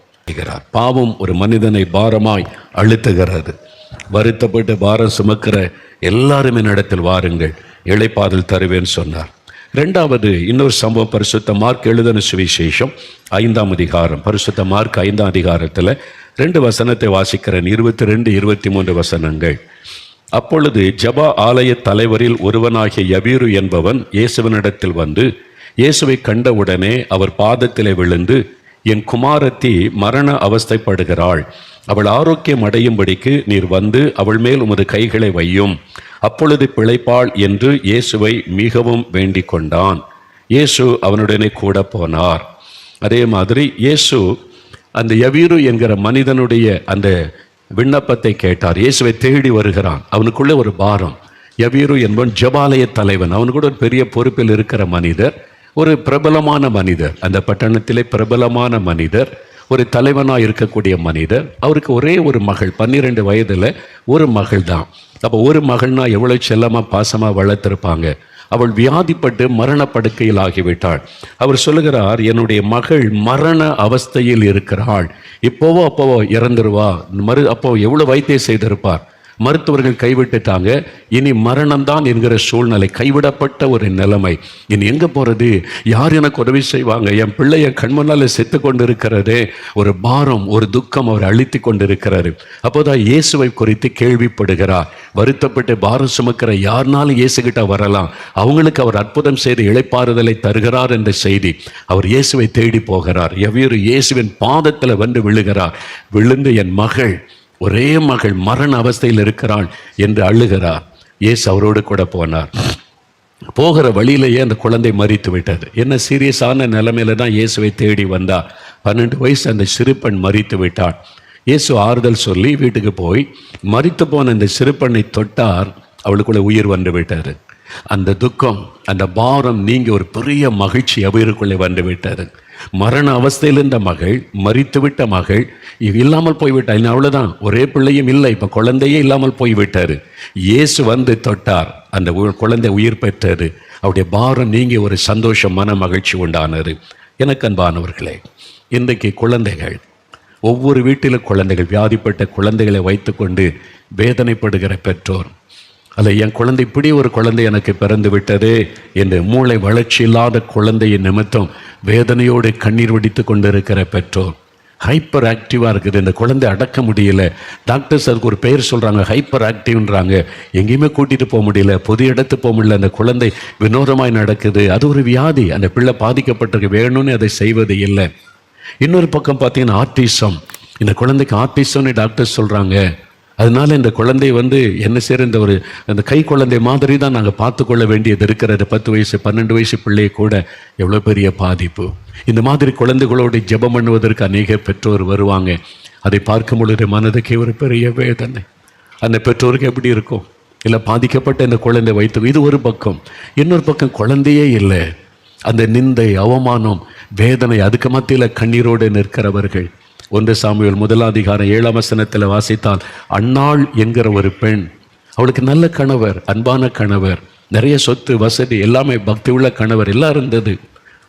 பாவம் ஒரு மனிதனை பாரமாய் அழுத்துகிறது. வருத்தப்பட்டு பாரம் சுமக்கிற எல்லாருமே இடத்தில் வாருங்கள், இளைப்பாறுதல் தருவேன் சொன்னார். இரண்டாவது இன்னொரு சம்பவம், பரிசுத்த மார்க் எழுதின சுவிசேஷம் 5ஆம் அதிகாரம். பரிசுத்த மார்க் 5ஆம் அதிகாரத்தில் 2 வசனத்தை வாசிக்கிறேன், 22, 23 வசனங்கள். அப்பொழுது ஜபா ஆலய தலைவரில் ஒருவனாகிய யபீரு என்பவன் இயேசுவினிடத்தில் வந்து, இயேசுவை கண்டவுடனே அவர் பாதத்திலே விழுந்து, என் குமாரத்தி மரண அவஸ்தைப்படுகிறாள், அவள் ஆரோக்கியம் அடையும்படிக்கு நீர் வந்து அவள் மேல் உமது கைகளை வையும், அப்பொழுது பிழைப்பாள் என்று இயேசுவை மிகவும் வேண்டிக் கொண்டான். இயேசு அவனுடனே கூட போனார். அதே மாதிரி இயேசு அந்த யவீரு என்கிற மனிதனுடைய அந்த விண்ணப்பத்தை கேட்டார். இயேசுவை தேடி வருகிறான். அவனுக்குள்ள ஒரு பாரம். யவீரு என்பவன் ஜபாலய தலைவன், அவனு கூட ஒரு பெரிய பொறுப்பில் இருக்கிற மனிதர், ஒரு பிரபலமான மனிதர், அந்த பட்டணத்திலே பிரபலமான மனிதர், ஒரு தலைவனாக இருக்கக்கூடிய மனிதர். அவருக்கு ஒரே ஒரு மகள், 12 வயதில் ஒரு மகள் தான். அப்போ ஒரு மகள்னா எவ்வளோ செல்லமாக பாசமாக வளர்த்துருப்பாங்க. அவள் வியாதிப்பட்டு மரணப்படுக்கையில் ஆகிவிட்டாள். அவர் சொல்லுகிறார், என்னுடைய மகள் மரண அவஸ்தையில் இருக்கிறாள், இப்போவோ அப்போவோ இறந்துருவா. அப்போ எவ்வளோ வைத்தியம் செய்திருப்பார். மருத்துவர்கள் கைவிட்டுட்டாங்க, இனி மரணம்தான் என்கிற சூழ்நிலை, கைவிடப்பட்ட ஒரு நிலைமை. இனி எங்க போறது? யார் எனக்கு உதவி செய்வாங்க? என் பிள்ளைய கண்முன்னால செத்து கொண்டிருக்கிறதே. ஒரு பாரம், ஒரு துக்கம் அவர் அழித்து கொண்டிருக்கிறாரு. அப்போதான் இயேசுவை குறித்து கேள்விப்படுகிறார். வருத்தப்பட்டு பாரம் சுமக்கிற யாருனாலும் இயேசுகிட்ட வரலாம், அவங்களுக்கு அவர் அற்புதம் செய்து இளைப்பாறுதலை தருகிறார் என்ற செய்தி. அவர் இயேசுவை தேடி போகிறார். எவ்வளவு இயேசுவின் பாதத்தில் வந்து விழுகிறார். விழுந்து, என் மகள், ஒரே மகள் மரண அவஸ்தையில் இருக்கிறாள் என்று அழுகிறார். இயேசு அவரோடு கூட போனார். போகிற வழியிலேயே அந்த குழந்தை மரித்து விட்டது. என்ன சீரியஸான நிலைமையில தான் இயேசுவை தேடி வந்தார். 12 வயசு அந்த சிறுபெண் மரித்து விட்டாள். இயேசு ஆறுதல் சொல்லி வீட்டுக்கு போய் மரித்து போன அந்த சிறுபெண்ணை தொட்டார். அவளுக்குள்ள உயிர் வந்து விட்டாரு. அந்த துக்கம், அந்த பாரம் நீங்க ஒரு பெரிய மகிழ்ச்சி அவருக்குள்ளே வந்து விட்டாரு. மரண அவஸ்தையில் இருந்த மகள், மரித்துவிட்ட மகள், இது இல்லாமல் போய்விட்டார். இன்னும் அவ்வளவுதான், ஒரே பிள்ளையும் இல்லை, இப்ப குழந்தையே இல்லாமல் போய்விட்டாரு. இயேசு வந்து தொட்டார், அந்த குழந்தை உயிர் பெற்றாரு. அவருடைய பாரம் நீங்கி ஒரு சந்தோஷம், மன மகிழ்ச்சி உண்டானாரு. எனக்கு அன்பானவர்களே, இன்றைக்கு குழந்தைகள், ஒவ்வொரு வீட்டிலும் குழந்தைகள், வியாதிப்பட்ட குழந்தைகளை வைத்துக்கொண்டு வேதனைப்படுகிற பெற்றோர், அல்ல என் குழந்தை இப்படி ஒரு குழந்தை எனக்கு பிறந்து விட்டதே என்று மூளை வளர்ச்சி இல்லாத குழந்தையின் நிமித்தம் வேதனையோடு கண்ணீர் வடித்து கொண்டிருக்கிற பெற்றோர், ஹைப்பர் ஆக்டிவாக இருக்குது, இந்த குழந்தை அடக்க முடியல. டாக்டர்ஸ் அதுக்கு ஒரு பெயர் சொல்கிறாங்க, ஹைப்பர் ஆக்டிவ்ன்றாங்க. எங்கேயுமே கூட்டிகிட்டு போக முடியல, பொது இடத்து போக முடியல, அந்த குழந்தை வினோதமாய் நடக்குது. அது ஒரு வியாதி, அந்த பிள்ளை பாதிக்கப்பட்டிருக்கு, வேணும்னு அதை செய்வது இல்லை. இன்னொரு பக்கம் பார்த்தீங்கன்னா ஆர்டிசம், இந்த குழந்தைக்கு ஆர்டிசம்னு டாக்டர் சொல்கிறாங்க. அதனால இந்த குழந்தை என்ன செய்யற, இந்த ஒரு அந்த கை குழந்தை மாதிரி தான் நாங்கள் பார்த்து கொள்ள வேண்டியது இருக்கிறது. 10 வயசு 12 வயசு பிள்ளையை கூட எவ்வளோ பெரிய பாதிப்பு. இந்த மாதிரி குழந்தைகளோடு ஜெபம் பண்ணுவதற்கு அநேக பெற்றோர் வருவாங்க. அதை பார்க்கும் பொழுது மனதுக்கே ஒரு பெரிய வேதனை. அந்த பெற்றோருக்கு எப்படி இருக்கும்? இல்லை பாதிக்கப்பட்ட இந்த குழந்தை வைத்து, இது ஒரு பக்கம். இன்னொரு பக்கம் குழந்தையே இல்லை, அந்த நிந்தை, அவமானம், வேதனை, அதுக்கு மத்தியில் கண்ணீரோடு நிற்கிறவர்கள். 1 சாமுவேல் 1:7 வாசித்தால், அன்னாள் என்கிற ஒரு பெண், அவளுக்கு நல்ல கணவர், அன்பான கணவர், நிறைய சொத்து வசதி எல்லாமே, பக்தி உள்ள கணவர் எல்லாம் இருந்தது,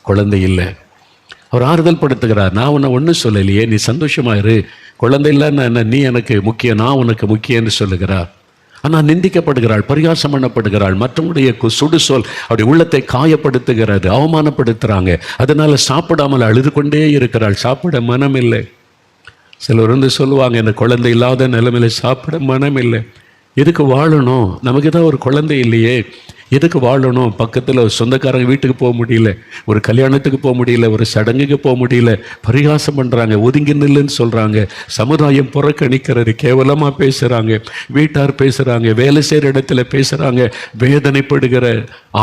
குழந்தை இல்லை. அவர் ஆறுதல் படுத்துகிறார், நான் உன்னை ஒன்றும் சொல்லலையே, நீ சந்தோஷமாயிரு, குழந்தை இல்லைன்னா என்ன, நீ எனக்கு முக்கியம், நான் உனக்கு முக்கியம்னு சொல்லுகிறார். ஆனால் நிந்திக்கப்படுகிறாள், பரிகாசம் பண்ணப்படுகிறாள், மற்றவங்களுடைய சுடுசொல் அவருடைய உள்ளத்தை காயப்படுத்துகிறது, அவமானப்படுத்துகிறாங்க. அதனால சாப்பிடாமல் அழுது கொண்டே இருக்கிறாள், சாப்பிட மனம் இல்லை. சிலர் சொல்லுவாங்க, இந்த குழந்தை இல்லாத நிலைமையில சாப்பிட மனம் இல்லை. எதுக்கு வாழணும்? நமக்கு தான் ஒரு குழந்தை இல்லையே, எதுக்கு வாழணும்? பக்கத்தில் சொந்தக்காரங்க வீட்டுக்கு போக முடியல, ஒரு கல்யாணத்துக்கு போக முடியல, ஒரு சடங்குக்கு போக முடியல, பரிகாசம் பண்ணுறாங்க, ஒதுங்கி நில்லுன்னு சொல்கிறாங்க, சமுதாயம் புறக்கணிக்கிறது, கேவலமாக பேசுகிறாங்க, வீட்டார் பேசுகிறாங்க, வேலை செய்கிற இடத்துல பேசுகிறாங்க. வேதனைப்படுகிற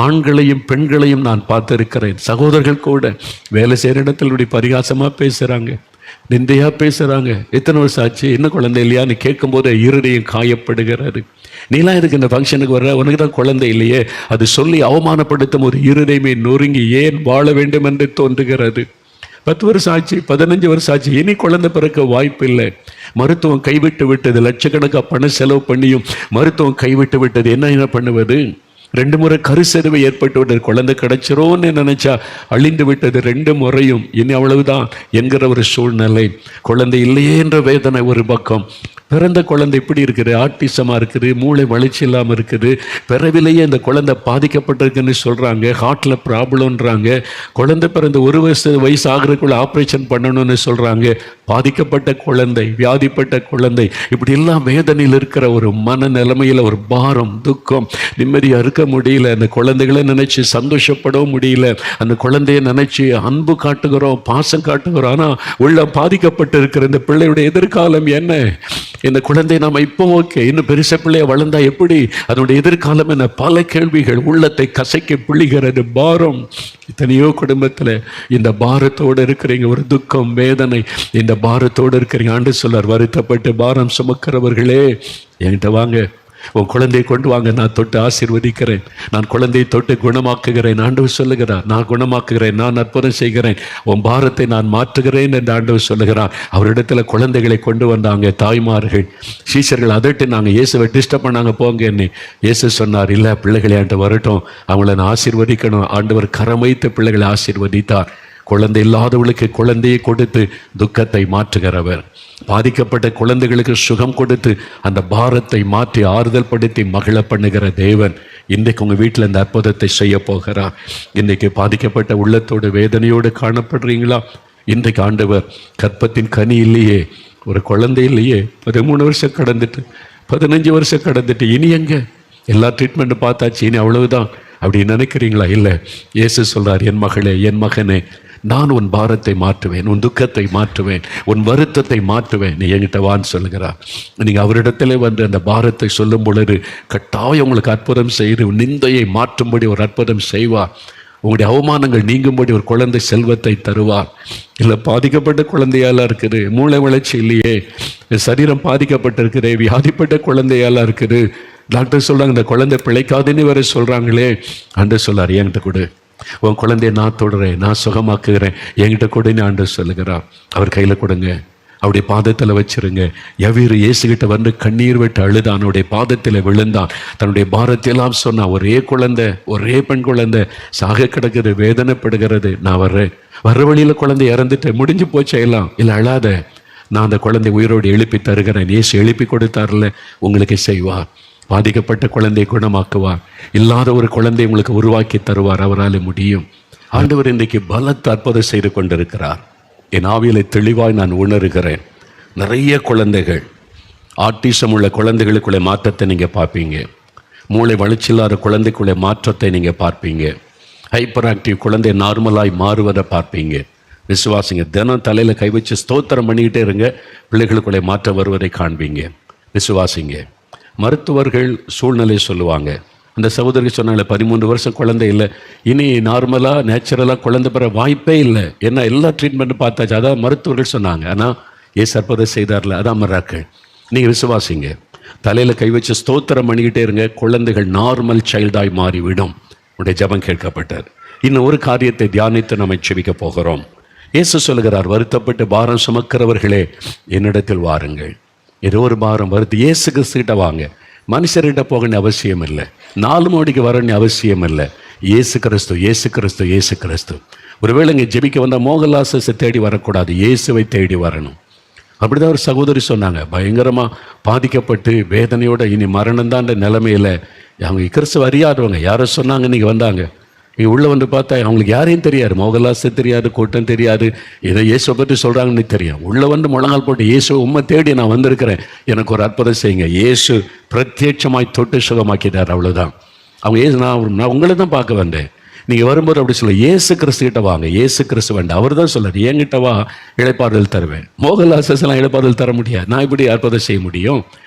ஆண்களையும் பெண்களையும் நான் பார்த்துருக்கிறேன். சகோதரர்கள் கூட வேலை செய்கிற இடத்துல இப்படி பரிகாசமாக பேசுகிறாங்க, நிந்தையா பேசுறாங்க. எத்தனை வருஷம் ஆச்சு, என்ன குழந்தை இல்லையான்னு கேட்கும்போது இருதயம் காயப்படுகிறது. நீலாம் இதுக்கு இந்த ஃபங்க்ஷனுக்கு வர்ற, உனக்கு தான் குழந்தை இல்லையே, அது சொல்லி அவமானப்படுத்தும் ஒரு இருதயமே நொறுங்கி ஏன் வாழ வேண்டும் என்று தோன்றுகிறது. 10 வருஷம் ஆச்சு, 15 வருஷம் ஆச்சு, இனி குழந்தை பிறக்க வாய்ப்பு இல்லை. மருத்துவம் கைவிட்டு விட்டது, லட்சக்கணக்காக பணம் செலவு பண்ணியும் மருத்துவம் கைவிட்டு விட்டது. என்ன பண்ணுவது? 2 முறை கருச்சரிவு ஏற்பட்டு விட்டது, குழந்தை கிடைச்சிரோன்னு நினைச்சா அழிந்து விட்டது 2 முறையும். இனி அவ்வளவுதான் என்கிற ஒரு சூழ்நிலை. குழந்தை இல்லையே என்ற வேதனை ஒரு பக்கம். பிறந்த குழந்தை இப்படி இருக்குது, ஆர்டிசமாக இருக்குது, மூளை வளர்ச்சி இல்லாமல் இருக்குது, பிறவிலேயே இந்த குழந்தை பாதிக்கப்பட்டிருக்குன்னு சொல்கிறாங்க, ஹார்ட்டில் ப்ராப்ளம்ன்றாங்க. குழந்தை பிறந்த 1 வயசு ஆகிறதுக்குள்ள ஆப்ரேஷன் பண்ணணும்னு சொல்கிறாங்க. பாதிக்கப்பட்ட குழந்தை, வியாதிப்பட்ட குழந்தை, இப்படி எல்லாம் வேதனையில் இருக்கிற ஒரு மன நிலைமையில் ஒரு பாரம், துக்கம், நிம்மதியாக இருக்க முடியல. அந்த குழந்தைகளை நினைச்சு சந்தோஷப்படவும் முடியல. அந்த குழந்தையை நினைச்சு அன்பு காட்டுகிறோம், பாசம் காட்டுகிறோம். ஆனால் உள்ள பாதிக்கப்பட்டு இருக்கிற இந்த பிள்ளையுடைய எதிர்காலம் என்ன? இந்த குழந்தை நாம இப்போ ஓகே, இன்னும் பெருச பிள்ளைய வளர்ந்தா எப்படி, அதனுடைய எதிர்காலம் என்ன? பல கேள்விகள் உள்ளத்தை கசக்கி பிழிகிறது. பாரம். இத்தனையோ குடும்பத்தில் இந்த பாரத்தோடு இருக்கிறீங்க, ஒரு துக்கம், வேதனை, இந்த பாரத்தோடு இருக்கிறீங்க. ஆண்டு சொல்லார், வருத்தப்பட்டு பாரம் சுமக்கிறவர்களே என்கிட்ட வாங்க, உன் குழந்தையை கொண்டு வாங்க, நான் தொட்டு ஆசீர்வதிக்கிறேன், நான் குழந்தையை தொட்டு குணமாக்குகிறேன். ஆண்டவர் சொல்லுகிறார், நான் குணமாக்குகிறேன், நான் அற்புதம் செய்கிறேன், உன் பாரத்தை நான் மாற்றுகிறேன் என்று ஆண்டவர் சொல்லுகிறார். அவரிடத்துல குழந்தைகளை கொண்டு வந்தாங்க தாய்மார்கள், சீஷர்கள் அதட்டினாங்க, இயேசுவை டிஸ்டர்ப் பண்ணாங்க, போங்க என்ன. இயேசு சொன்னார், இல்லை, பிள்ளைகளை ஆண்டு வரட்டும், அவங்கள நான் ஆசீர்வதிக்கணும். ஆண்டவர் கரம் வைத்து பிள்ளைகளை ஆசீர்வதித்தார். குழந்தை இல்லாதவளுக்கு குழந்தையை கொடுத்து துக்கத்தை மாற்றுகிறவர், பாதிக்கப்பட்ட குழந்தைகளுக்கு சுகம் கொடுத்து அந்த பாரத்தை மாற்றி ஆறுதல் படுத்தி மகிழ பண்ணுகிற தேவன் இன்றைக்கு உங்கள் வீட்டில் இந்த அற்புதத்தை செய்ய போகிறார். இன்றைக்கு பாதிக்கப்பட்ட உள்ளத்தோடு வேதனையோடு காணப்படுறீங்களா? இன்றைக்கு ஆண்டவர், கற்பத்தின் கனி இல்லையே, ஒரு குழந்தை இல்லையே, 13 வருஷம் கடந்துட்டு, 15 வருஷம் கடந்துட்டு, இனி எங்க? எல்லா ட்ரீட்மெண்ட்டும் பார்த்தாச்சு, இனி அவ்வளவுதான் அப்படி நினைக்கிறீங்களா? இல்லை, இயேசு சொல்றார், என் மகளே, என் மகனே, நான் உன் பாரத்தை மாற்றுவேன், உன் துக்கத்தை மாற்றுவேன், உன் வருத்தத்தை மாற்றுவேன், நீ என்கிட்ட வான்னு சொல்லுகிறார். நீங்கள் அவரிடத்திலே அந்த பாரத்தை சொல்லும் பொழுது கட்டாயம் உங்களுக்கு அற்புதம் செய்து நிந்தையை மாற்றும்படி ஒரு அற்புதம் செய்வார். உங்களுடைய அவமானங்கள் நீங்கும்படி ஒரு குழந்தை செல்வத்தை தருவார். இல்லை, பாதிக்கப்பட்ட குழந்தையாலாம் இருக்குது, மூளை வளர்ச்சி இல்லையே, சரீரம் பாதிக்கப்பட்டிருக்குது, வியாதிப்பட்ட குழந்தையாலாம் இருக்குது, டாக்டர் சொல்கிறாங்க இந்த குழந்தை பிழைக்காதுன்னு வேற சொல்கிறாங்களே. ஆண்டவர் சொல்றார், என்கிட்ட கொடு, உன் குழந்தைய நான் தொடுறேன், நான் சுகமாக்குகிறேன், என்கிட்ட கொடுன்னு ஆண்டவர் சொல்லுகிறார். அவர் கையில் கொடுங்க, அவருடைய பாதத்தில் வச்சிருங்க. யவீரு இயேசுகிட்ட வந்து கண்ணீர் விட்டு அழுதான், அவனுடைய பாதத்தில் விழுந்தான், தன்னுடைய பாரத்தையெல்லாம் சொன்னான். ஒரே குழந்தை, ஒரே பெண் குழந்தை சாக கிடக்குது, வேதனைப்படுகிறது. நான் வர்றேன், வர்ற வழியில் குழந்தை இறந்துட்டு முடிஞ்சு போச்சு எல்லாம். இல்லை அழாத, நான் அந்த குழந்தை உயிரோடு எழுப்பி தருகிறேன். இயேசு எழுப்பி கொடுத்தார்ல, உங்களுக்கு செய்வார். பாதிக்கப்பட்ட குழந்தையை குணமாக்குவார். இல்லாத ஒரு குழந்தை உங்களுக்கு உருவாக்கி தருவார். அவரால் முடியும். ஆண்டவர் இன்றைக்கு பலத்த அற்புதம் செய்து கொண்டிருக்கிறார். என் ஆவியலை தெளிவாய் நான் உணர்கிறேன். நிறைய குழந்தைகள், ஆட்டிசம் உள்ள குழந்தைகளுக்குள்ளே மாற்றத்தை நீங்கள் பார்ப்பீங்க. மூளை வளர்ச்சியில்லாத குழந்தைக்குள்ளே மாற்றத்தை நீங்கள் பார்ப்பீங்க. ஹைப்பர் ஆக்டிவ் குழந்தை நார்மலாய் மாறுவதை பார்ப்பீங்க. விசுவாசிங்க, தினம் தலையில் கை வச்சு ஸ்தோத்திரம் பண்ணிக்கிட்டே இருங்க, பிள்ளைகளுக்குள்ளே மாற்றம் வருவதை காண்பீங்க. விசுவாசிங்க. மருத்துவர்கள் சூழ்நிலை சொல்லுவாங்க. அந்த சகோதரி சொன்னால 13 வருஷம் குழந்தை இல்லை, இனி நார்மலாக நேச்சுரலாக குழந்தை பெற வாய்ப்பே இல்லை, ஏன்னா எல்லா ட்ரீட்மெண்ட்டும் பார்த்தாச்சு. அதான் மருத்துவர்கள் சொன்னாங்க. ஆனால் ஏசு அற்புதம் செய்தார்ல, அதான் மிராக்கிள். நீங்கள் விசுவாசிங்க, தலையில் கை வச்சு ஸ்தோத்திரம் பண்ணிக்கிட்டே இருங்க, குழந்தைகள் நார்மல் சைல்டாய் மாறிவிடும். உடைய ஜெபம் கேட்கப்பட்டார். இன்னும் ஒரு காரியத்தை தியானித்து நம்ம செபிக்க போகிறோம். இயேசு சொல்லுகிறார், வருத்தப்பட்டு பாரம் சுமக்கிறவர்களே என்னிடத்தில் வாருங்கள். ஏதோ ஒரு பாரம் வருது, இயேசு கிறிஸ்துக்கிட்ட வாங்க. மனுஷர்கிட்ட போகணும் அவசியம் இல்லை, 4 மணிக்கு வரணும் அவசியம் இல்லை. இயேசு கிறிஸ்து, இயேசு கிறிஸ்து, இயேசு கிறிஸ்து. ஒருவேளை இங்கே ஜெபிக்க வந்தால் மோகலாசை தேடி வரக்கூடாது, இயேசுவை தேடி வரணும். அப்படிதான் ஒரு சகோதரி சொன்னாங்க, பயங்கரமாக பாதிக்கப்பட்டு வேதனையோட இனி மரணம்தான்ற நிலைமையில் அவங்க கிறிஸ்துவ அறியாதவங்க. யாரோ சொன்னாங்க, இன்றைக்கி வந்தாங்க. இங்கே உள்ளே வந்து பார்த்தா அவங்களுக்கு யாரையும் தெரியாது, மோகலாசை தெரியாது, கூட்டம் தெரியாது, ஏதோ இயேசுவை பற்றி சொல்கிறாங்கன்னு தெரியும். உள்ளே வந்து முழங்கால் போட்டு, இயேசு உண்மை தேடி நான் வந்திருக்கிறேன், எனக்கு ஒரு அற்புதம் செய்யுங்க. இயேசு பிரத்யட்சமாய் தொட்டு சுகமாக்கிட்டார். அவ்வளோதான். அவங்க ஏசு, நான் உங்களை தான் பார்க்க வந்தேன், நீங்கள் வரும்போது அப்படி சொல்ல, இயேசு கிறிஸ்துக்கிட்ட வாங்க, இயேசு கிறிஸ்து வேண்டாம். அவர் தான் சொல்கிறார், என்கிட்ட வா, இளைப்பாறுதல் தருவேன். மோகலாசெல்லாம் இளைப்பாறுதல் தர முடியாது, நான் இப்படி அற்புதம் செய்ய முடியும்.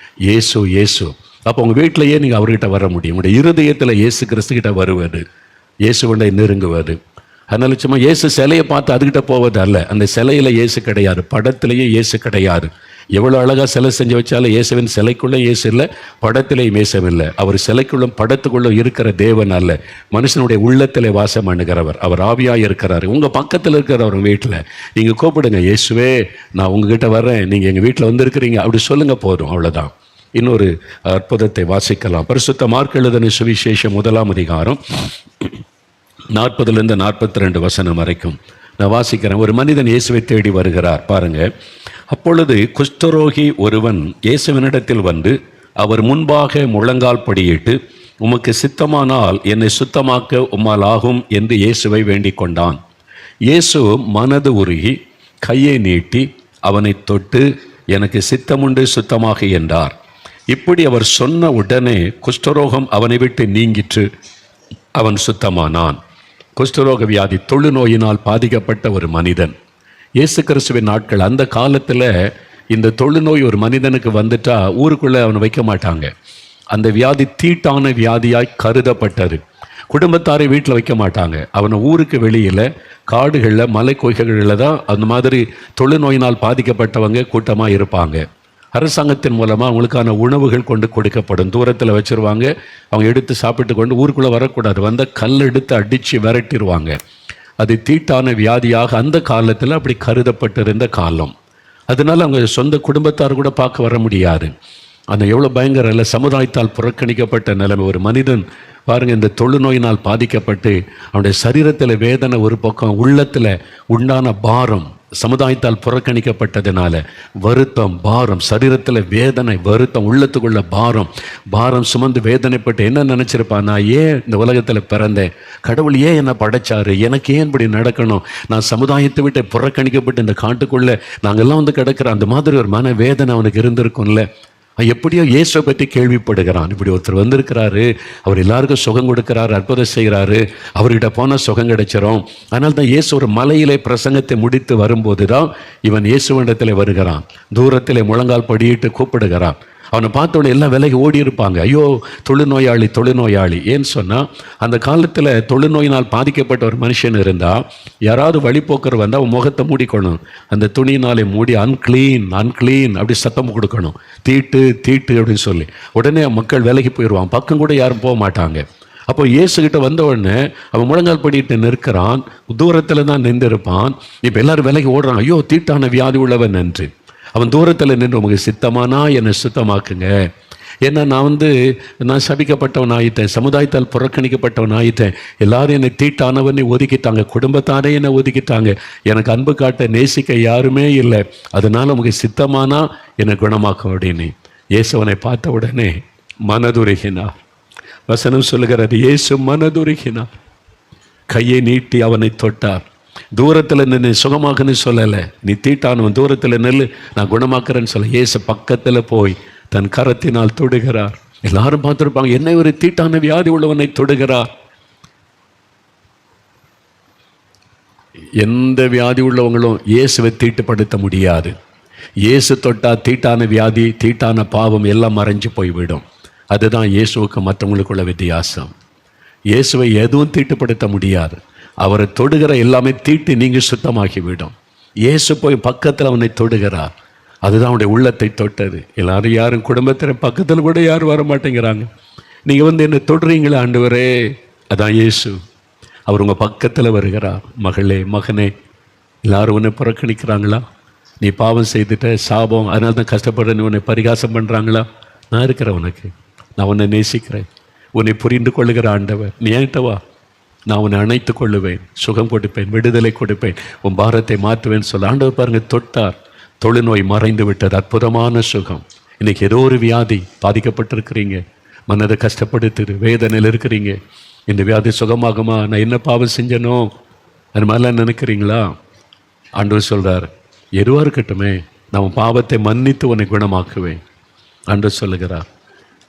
இயேசு, இயேசு. அப்போ உங்கள் வீட்டிலையே நீங்கள் அவர்கிட்ட வர முடியும். உங்களுடைய இருதயத்தில் இயேசு கிறிஸ்துக்கிட்ட வருவது, இயேசுவண்டை நெருங்குவது. அதனால சும்மா இயேசு சிலையை பார்த்து அதுக்கிட்ட போவது அல்ல. அந்த சிலையில் இயேசு கிடையாது, படத்திலேயே இயேசு கிடையாது. எவ்வளோ அழகாக சிலை செஞ்சு வச்சாலும் இயேசுவின் சிலைக்குள்ளே இயேசு இல்லை, படத்திலேயும் இயேசு இல்லை. அவர் சிலைக்குள்ளும் படத்துக்குள்ளும் இருக்கிற தேவன் அல்ல, மனுஷனுடைய உள்ளத்திலே வாசம் பண்ணுகிறவர். அவர் ஆவியாக இருக்கிறார். உங்கள் பக்கத்தில் இருக்கிறவர் வீட்டில் நீங்கள் கூப்பிடுங்க, இயேசுவே நான் உங்ககிட்ட வர்றேன், நீங்கள் எங்கள் வீட்டில் வந்திருக்கிறீங்க, அப்படி சொல்லுங்கள், போதும். அவ்வளோதான். இன்னொரு அற்புதத்தை வாசிக்கலாம். பரிசுத்த மார்க் எழுதின சுவிசேஷம் 1ஆம் அதிகாரம் 40 42 வசனம் வரைக்கும் நான் வாசிக்கிறேன். ஒரு மனிதன் இயேசுவை தேடி வருகிறார். பாருங்க. அப்பொழுது குஷ்டரோகி ஒருவன் இயேசுவினிடத்தில் வந்து அவர் முன்பாக முழங்கால் படியிட்டு, உமக்கு சித்தமானால் என்னை சுத்தமாக்க உம்மால் ஆகும் என்று இயேசுவை வேண்டிக் கொண்டான். இயேசு மனது உருகி கையை நீட்டி அவனை தொட்டு, எனக்கு சித்தமுண்டு, சுத்தமாக என்றார். இப்படி அவர் சொன்ன உடனே குஷ்டரோகம் அவனை விட்டு நீங்கிற்று, அவன் சுத்தமானான். குஷ்டரோக வியாதி தொழுநோயினால் பாதிக்கப்பட்ட ஒரு மனிதன். இயேசு கிறிஸ்துவின் நாட்கள், அந்த காலத்தில் இந்த தொழுநோய் ஒரு மனிதனுக்கு வந்துட்டா ஊருக்குள்ளே அவனை வைக்க மாட்டாங்க. அந்த வியாதி தீட்டான வியாதியாய் கருதப்பட்டது. குடும்பத்தாரை வீட்டில் வைக்க மாட்டாங்க. அவனை ஊருக்கு வெளியில் காடுகளில் மலை கோய்களில் தான் அந்த மாதிரி தொழுநோயினால் பாதிக்கப்பட்டவங்க கூட்டமாக இருப்பாங்க. அரசாங்கத்தின் மூலமாக அவங்களுக்கான உணவுகள் கொண்டு கொடுக்கப்படும். தூரத்தில் வச்சுருவாங்க, அவங்க எடுத்து சாப்பிட்டு கொண்டு ஊருக்குள்ளே வரக்கூடாது, வந்த கல் எடுத்து அடித்து விரட்டிடுவாங்க. அது தீட்டான வியாதியாக அந்த காலத்தில் அப்படி கருதப்பட்டிருந்த காலம். அதனால் அவங்க சொந்த குடும்பத்தார் கூட பார்க்க வர முடியாது. அந்த எவ்வளோ பயங்கர இல்லை, சமுதாயத்தால் புறக்கணிக்கப்பட்ட நிலைமை. ஒரு மனிதன் பாருங்கள், இந்த தொழுநோயினால் பாதிக்கப்பட்டு அவனுடைய சரீரத்தில் வேதனை ஒரு பக்கம், உள்ளத்தில் உண்டான பாரம், சமுதாயத்தால் புறக்கணிக்கப்பட்டதுனால வருத்தம், பாரம், சரீரத்தில் வேதனை, வருத்தம், உள்ளத்துக்குள்ள பாரம் சுமந்து வேதனைப்பட்டு என்ன நினச்சிருப்பான், நான் ஏன் இந்த உலகத்தில் பிறந்தேன், கடவுள் ஏன் என்னை படைச்சாரு, எனக்கு ஏன் இப்படி நடக்கணும், நான் சமுதாயத்தை விட்டு புறக்கணிக்கப்பட்டு இந்த காட்டுக்குள்ளே நாங்கள்லாம் வந்து கிடக்கிற அந்த மாதிரி ஒரு மன வேதனை அவனுக்கு இருந்திருக்கும்ல. எப்படியோ இயேசுவை பற்றி கேள்விப்படுகிறான். இப்படி ஒருத்தர் வந்திருக்கிறாரு, அவர் எல்லாருக்கும் சுகம் கொடுக்குறாரு, அற்புதம் செய்கிறாரு, அவர்கிட்ட போனால் சுகம் கிடைச்சிரும். அதனால தான் இயேசு ஒரு மலையிலே பிரசங்கத்தை முடித்து வரும்போது தான் இவன் இயேசுவிடத்தில் வருகிறான். தூரத்தில் முழங்கால் படியிட்டு கூப்பிடுகிறான். அவனை பார்த்தோன்னே எல்லாம் விலைக்கு ஓடி இருப்பாங்க. ஐயோ, தொழுநோயாளி தொழுநோயாளி. ஏன்னு சொன்னால் அந்த காலத்தில் தொழுநோயினால் பாதிக்கப்பட்ட ஒரு மனுஷன் இருந்தால் யாராவது வழிபோக்கர் வந்தால் அவன் முகத்தை மூடிக்கணும். அந்த துணியினாலே மூடி அன்க்ளீன் அன்க்ளீன் அப்படி சத்தம் கொடுக்கணும், தீட்டு தீட்டு அப்படின்னு சொல்லி. உடனே மக்கள் விலைக்கு போயிடுவான், பக்கம் கூட யாரும் போக மாட்டாங்க. அப்போ இயேசுகிட்ட வந்த உடனே அவன் முழங்கால் படிட்டு நிற்கிறான், தூரத்தில் தான் நின்றிருப்பான். இப்போ எல்லாரும் விலைக்கு ஓடுறான், ஐயோ தீட்டான வியாதி உள்ளவன் என்று. அவன் தூரத்தில் நின்று, உங்களுக்கு சித்தமானா என்னை சுத்தமாக்குங்க, ஏன்னா நான் சபிக்கப்பட்டவன் ஆயிட்டேன், சமுதாயத்தால் புறக்கணிக்கப்பட்டவன் ஆயிட்டேன், எல்லாரும் என்னை தீட்டானவனை ஒதுக்கிட்டாங்க, குடும்பத்தாரே என்னை ஒதுக்கிட்டாங்க, எனக்கு அன்பு காட்ட நேசிக்க யாருமே இல்லை, அதனால உங்களுக்கு சித்தமானா என்னை குணமாக்கும் அப்படின்னு. இயேசுவனை பார்த்த உடனே மனதுருகினார். வசனம் சொல்லுகிறது, இயேசு மனதுருகினார், கையை நீட்டி அவனை தொட்டார். தூரத்தில் நின்று சுகமாக்குன்னு சொல்லலை, நீ தீட்டானவன் தூரத்தில் நெல்லு, நான் குணமாக்குறேன்னு சொல்ல. இயேசு பக்கத்தில் போய் தன் கரத்தினால் தொடுகிறார். எல்லாரும் பார்த்துருப்பாங்க, என்ன ஒரு தீட்டான வியாதி உள்ளவனை தொடுகிறார். எந்த வியாதி உள்ளவங்களும் இயேசுவை தீட்டுப்படுத்த முடியாது. இயேசு தொட்டா தீட்டான வியாதி, தீட்டான பாவம் எல்லாம் மறைஞ்சு போய்விடும். அதுதான் இயேசுவுக்கு மற்றவங்களுக்குள்ள வித்தியாசம். இயேசுவை எதுவும் தீட்டுப்படுத்த முடியாது. அவரை தொடுகிற எல்லாமே தீட்டு நீங்க சுத்தமாகிவிடும். இயேசு போய் பக்கத்தில் அவனை தொடுகிறார், அதுதான் அவனுடைய உள்ளத்தை தொட்டது. எல்லாரும் யாரும் குடும்பத்தில் பக்கத்தில் கூட யாரும் வர மாட்டேங்கிறாங்க. நீங்கள் என்னை தொடுறீங்களா ஆண்டவரே, அதான் இயேசு. அவர் உங்கள் பக்கத்தில் வருகிறார். மகளே மகனே, எல்லாரும் உன்னை புறக்கணிக்கிறாங்களா? நீ பாவம் செய்துட்ட, சாபம், அதனால தான் கஷ்டப்படுறேன்னு உன்னை பரிகாசம் பண்ணுறாங்களா? நான் இருக்கிறேன் உனக்கு, நான் உன்னை நேசிக்கிறேன், உன்னை புரிந்து கொள்ளுகிற ஆண்டவர், நீ என்கிட்ட வா, நான் உன்னை அணைத்து கொள்ளுவேன், சுகம் கொடுப்பேன், விடுதலை கொடுப்பேன், உன் பாரத்தை மாற்றுவேன் சொல்ல. ஆண்டவர் பாருங்க, தொட்டார், தொழுநோய் மறைந்து விட்டது, அற்புதமான சுகம். இன்னைக்கு ஏதோ ஒரு வியாதி பாதிக்கப்பட்டிருக்கிறீங்க, மனதை கஷ்டப்படுத்துது, வேதனையில் இருக்கிறீங்க, இந்த வியாதி சுகமாகுமா, நான் என்ன பாவம் செஞ்சனோ அது மாதிரிலாம் நினைக்கிறீங்களா? ஆண்டவர் சொல்கிறார், எதுவாக இருக்கட்டுமே, நான் உன் பாவத்தை மன்னித்து உன்னை குணமாக்குவேன் ஆண்டவர் சொல்லுகிறார்.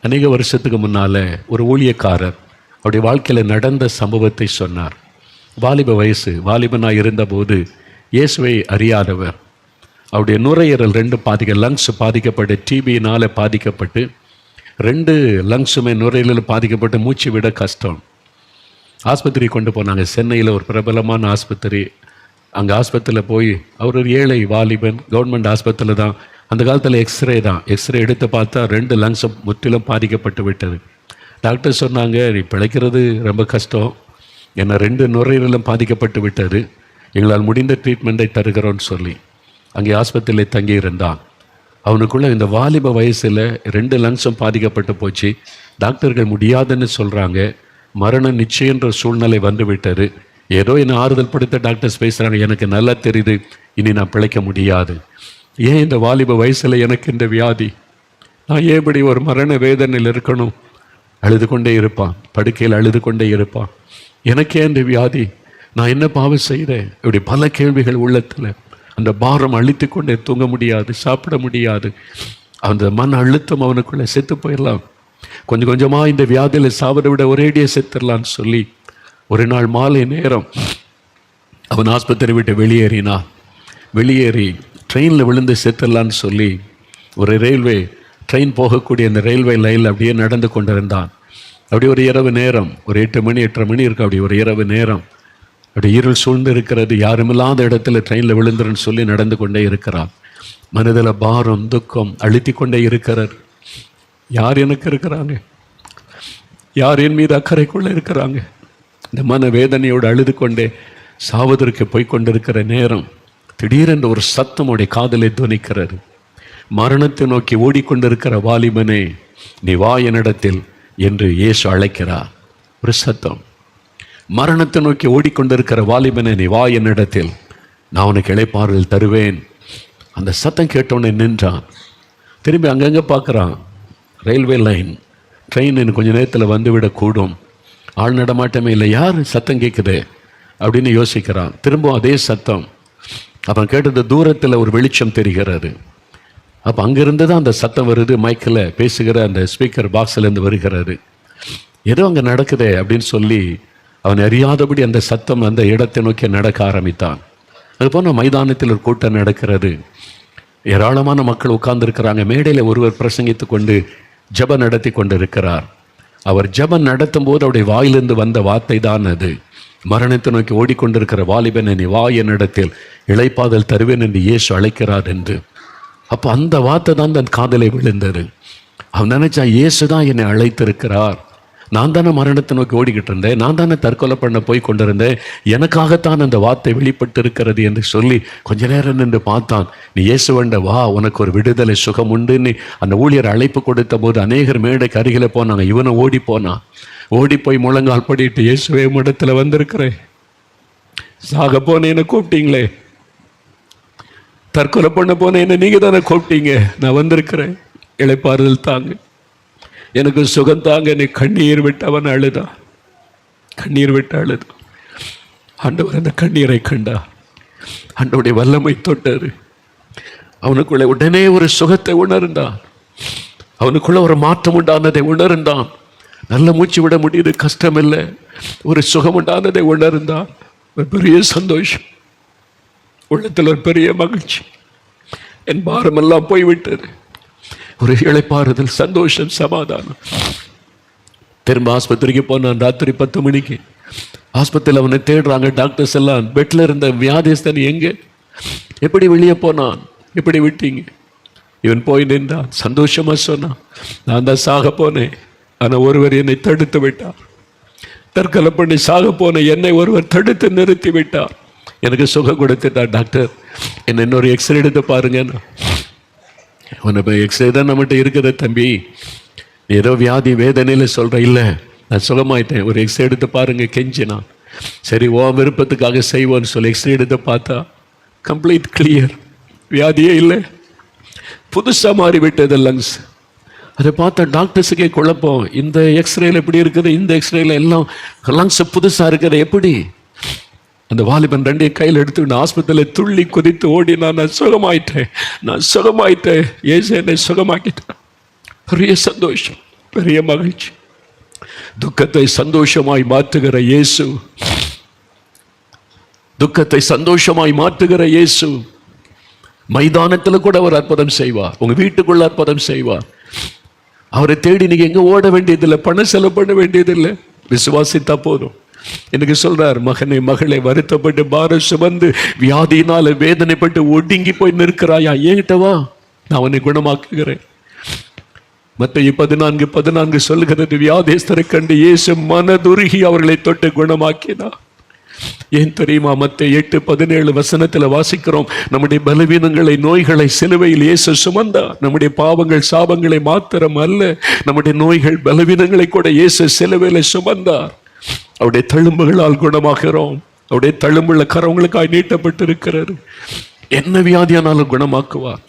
அநேக வருஷத்துக்கு முன்னால் ஒரு ஊழியக்காரர் அவருடைய வாழ்க்கையில் நடந்த சம்பவத்தை சொன்னார். வாலிப வயசு, வாலிபனாக இருந்தபோது இயேசுவை அறியாதவர், அவருடைய நுரையீரல் 2 லங்ஸ் பாதிக்கப்பட்டு, டிபியினால் பாதிக்கப்பட்டு, 2 லங்ஸுமே நுரையீரல் பாதிக்கப்பட்டு மூச்சு விட கஷ்டம். ஆஸ்பத்திரி கொண்டு போனாங்க. சென்னையில் ஒரு பிரபலமான ஆஸ்பத்திரி. அங்கே ஆஸ்பத்திரியில் போய், அவர் ஒரு ஏழை வாலிபன், கவர்மெண்ட் ஆஸ்பத்திரியில் தான். அந்த காலத்தில் எக்ஸ்ரே தான், எக்ஸ்ரே எடுத்து பார்த்தா 2 லங்ஸும் முற்றிலும் பாதிக்கப்பட்டு விட்டது. டாக்டர் சொன்னாங்க, நீ பிழைக்கிறது ரொம்ப கஷ்டம், ஏன்னா 2 நுரையீரலும் பாதிக்கப்பட்டு விட்டது, எங்களால் முடிந்த ட்ரீட்மெண்ட்டை தருகிறோன்னு சொல்லி அங்கே ஆஸ்பத்திரியில் தங்கியிருந்தான். அவனுக்குள்ளே இந்த வாலிப வயசில் 2 லங்ஸும் பாதிக்கப்பட்டு போச்சு. டாக்டர்கள் முடியாதுன்னு சொல்கிறாங்க, மரண நிச்சயன்ற சூழ்நிலை வந்து விட்டது. ஏதோ என்னை ஆறுதல் படுத்த டாக்டர்ஸ் பேசுகிறாங்க, எனக்கு நல்லா தெரியுது இனி நான் பிழைக்க முடியாது. ஏன் இந்த வாலிப வயசில் எனக்கு இந்த வியாதி, நான் ஏன் இப்படி ஒரு மரண வேதனையில் இருக்கணும்? அழுது கொண்டே இருப்பான், படுக்கையில் அழுது கொண்டே இருப்பான். எனக்கே இந்த வியாதி, நான் என்ன பாவம் செய்கிறேன்? இப்படி பல கேள்விகள் உள்ளத்தில். அந்த பாரம் அழுத்தி கொண்டே, தூங்க முடியாது, சாப்பிட முடியாது. அந்த மன அழுத்தம் அவனுக்குள்ளே செத்து போயிடலாம். கொஞ்சம் கொஞ்சமாக இந்த வியாதியில் சாவதை விட ஒரேடியே செத்துடலான்னு சொல்லி ஒரு நாள் மாலை நேரம் அவன் ஆஸ்பத்திரி விட்டு வெளியேறி ட்ரெயினில் விழுந்து செத்துடலான்னு சொல்லி ஒரு ரயில்வே ட்ரெயின் போகக்கூடிய அந்த ரயில்வே லைனில் அப்படியே நடந்து கொண்டிருந்தான். அப்படி ஒரு இரவு நேரம், ஒரு 8 மணி 8:30 மணி இருக்கு. அப்படி ஒரு இரவு நேரம், அப்படி இருள் சூழ்ந்து இருக்கிறது, யாருமில்லாத இடத்துல ட்ரெயினில் விழுந்துருன்னு சொல்லி நடந்து கொண்டே இருக்கிறான். மனதில் பாரம் துக்கம் அழுத்தி கொண்டே இருக்கிறார். யார் எனக்கு இருக்கிறாங்க? யார் என் மீது அக்கறைக்குள்ளே இருக்கிறாங்க? இந்த மன வேதனையோடு அழுது கொண்டே சாவதற்கு போய்கொண்டிருக்கிற நேரம், திடீரென்று ஒரு சத்தம் உடைய காதலை துணிக்கிறது. மரணத்தை நோக்கி ஓடிக்கொண்டிருக்கிற வாலிபனே, நீ வா என்னிடத்தில் என்று இயேசு அழைக்கிறார். ஒரு சத்தம், மரணத்தை நோக்கி ஓடிக்கொண்டிருக்கிற வாலிபனே, நீ வா என்னிடத்தில், நான் உனக்கு இளைப்பாறுதல் தருவேன். அந்த சத்தம் கேட்டவுடனே நின்றான். திரும்பி அங்கங்கே பார்க்குறான். ரயில்வே லைன், ட்ரெயின் இன்னும் கொஞ்சம் நேரத்தில் வந்துவிடக்கூடும், ஆள் நடமாட்டமே இல்லை, யார் சத்தம் கேட்குது அப்படின்னு யோசிக்கிறான். திரும்பவும் அதே சத்தம். அவன் கேட்டது தூரத்தில் ஒரு வெளிச்சம் தெரிகிறது. அப்போ அங்கேருந்து தான் அந்த சத்தம் வருது, மைக்கில் பேசுகிற அந்த ஸ்பீக்கர் பாக்ஸ்லேருந்து வருகிறது. ஏதோ அங்கே நடக்குதே அப்படின்னு சொல்லி அவன் அறியாதபடி அந்த சத்தம் அந்த இடத்தை நோக்கி நடக்க ஆரம்பித்தான். அது போன மைதானத்தில் ஒரு கூட்டம் நடக்கிறது. ஏராளமான மக்கள் உட்கார்ந்து இருக்கிறாங்க. மேடையில் ஒருவர் பிரசங்கித்து கொண்டு ஜெபம் நடத்தி கொண்டு இருக்கிறார். அவர் ஜெபம் நடத்தும் போது அவருடைய வாயிலிருந்து வந்த வார்த்தை தான் அது. மரணத்தை நோக்கி ஓடிக்கொண்டிருக்கிற வாலிபன், நீ வா என்னிடத்தில், இளைப்பாதல் தருவேன் என்று இயேசு அழைக்கிறார் என்று. அப்போ அந்த வார்த்தை தான் தன் காதலை விழுந்தது. அவன் நினைச்சா, இயேசு தான் என்னை அழைத்திருக்கிறார். நான் தானே மரணத்தை நோக்கி ஓடிக்கிட்டு இருந்தேன், நான் தானே தற்கொலை பண்ண போய் கொண்டிருந்தேன், எனக்காகத்தான் அந்த வார்த்தை வெளிப்பட்டு இருக்கிறது என்று சொல்லி கொஞ்ச நேரம் நின்று பார்த்தான். நீ இயேசுவண்ட வா, உனக்கு ஒரு விடுதலை சுகம் உண்டுன்னு அந்த ஊழியர் அழைப்பு கொடுத்த போது அநேகர் மேடைக்கு அருகில் போனாங்க. இவனை ஓடி போனான். ஓடி போய் முழங்கால் படிட்டு, இயேசுவே இடத்துல வந்திருக்கிறேன், சாக போன என்ன கூப்பிட்டீங்களே, தற்கொலை பண்ண போன என்ன நீங்க தானே கூப்பிட்டீங்க, நான் வந்திருக்கிறேன், இளைப்பாறுதல் தாங்க, எனக்கு சுகம் தாங்க. நீ கண்ணீர் விட்டு அவன் அழுதான். கண்ணீர் விட்டு அழுதான். ஆண்டவர் அந்த கண்ணீரை கண்டா. ஆண்டவருடைய வல்லமை தொட்டாரு. அவனுக்குள்ள உடனே ஒரு சுகத்தை உணர்ந்தான். அவனுக்குள்ள ஒரு மாற்றம் உண்டானதை உணர்ந்தான். நல்ல மூச்சு விட முடியுது, கஷ்டம் இல்லை, ஒரு சுகம் உண்டானதை உணர்ந்தான். ஒரு பெரிய சந்தோஷம், உள்ளத்தில் ஒரு பெரிய மகிழ்ச்சி. என் பாரமெல்லாம் போய்விட்டது. ஒரு இளைப்பாறுதல், சந்தோஷம், சமாதானம். திரும்ப ஆஸ்பத்திரிக்கு போனான். ராத்திரி 10 மணிக்கு ஆஸ்பத்திரியில் அவனை தேடுறாங்க. டாக்டர்ஸ் எல்லாம் பெட்ல இருந்த வியாதிஸ்தன் எங்க, எப்படி வெளியே போனான், எப்படி விட்டீங்க? இவன் போய் நின்றான். சந்தோஷமா சொன்னான், நான் தான் சாக போனேன், ஆனால் ஒருவர் என்னை தடுத்து விட்டார். தற்கொலை பண்ணி சாக போன என்னை ஒருவர் தடுத்து நிறுத்தி விட்டார். எனக்கு சுகம் கொடுத்துட்டார். டாக்டர், என்ன இன்னொரு எக்ஸ்ரே எடுத்து பாருங்க. உன்னை எக்ஸ்ரே தான் நம்மகிட்ட இருக்குது தம்பி, ஏதோ வியாதி வேதனையில் சொல்ற, இல்லை நான் சுகமாயிட்டேன், ஒரு எக்ஸ்ரே எடுத்து பாருங்க கெஞ்சினா. சரி, ஓ விருப்பத்துக்காக செய்வோன்னு சொல்லி எக்ஸ்ரே எடுத்து பார்த்தா கம்ப்ளீட் கிளியர், வியாதியே இல்லை, புதுசாக மாறிவிட்டது லங்ஸ். அதை பார்த்தா டாக்டர்ஸுக்கே குழப்பம். இந்த எக்ஸ்ரேல எப்படி இருக்குது, இந்த எக்ஸ்ரேல எல்லாம் லங்ஸ் புதுசாக இருக்குது, எப்படி? அந்த வாலிபன் 2 கையில் எடுத்துக்கிட்டு ஆஸ்பத்திரியில் துள்ளி குதித்து ஓடினா, நான் சுகமாயிட்டேன், நான் சுகமாயிட்டேன், ஏசு என்னை சுகமாக்கிட்டேன். பெரிய சந்தோஷம், பெரிய மகிழ்ச்சி. துக்கத்தை சந்தோஷமாய் மாற்றுகிற இயேசு, துக்கத்தை சந்தோஷமாய் மாற்றுகிற இயேசு மைதானத்தில் கூட அவர் அற்புதம் செய்வார், உங்க வீட்டுக்குள்ள அற்புதம் செய்வார். அவரை தேடி நீங்க எங்க ஓட வேண்டியதில்லை, பணம் செலவு பண்ண வேண்டியதில்லை, விசுவாசித்தா போதும். எனக்கு சொல்றார், மகனே மகளே, வருத்தப்பட்டு பாரம் சுமந்து வியாதியினால வேதனைப்பட்டு ஒடுங்கி போய் நிற்கிறாயா, ஏகிட்ட வா, நான் உன்னை குணமாக்குகிறேன். மத்தேயு 14:14 சொல்லுகிறது, வியாதிஸ்தரை கண்டு இயேசு மனதுருகி அவர்களை தொட்டு குணமாக்கினார். ஏன் தெரியுமா? மத்தேயு 8:17 வாசிக்கிறோம், நம்முடைய பலவீனங்களை, நோய்களை சிலுவையில் இயேசு சுமந்தார். நம்முடைய பாவங்கள் சாபங்களை மாத்திரம் அல்ல, நம்முடைய நோய்கள் பலவீனங்களை கூட இயேசு சிலுவையில் சுமந்தார். அவருடைய தழும்புகளால் குணமாகிறோம். அவருடைய தழும்புள்ள கரவங்களுக்காய் நீட்டப்பட்டு இருக்கிறார். என்ன வியாதியானாலும் குணமாக்குவார்.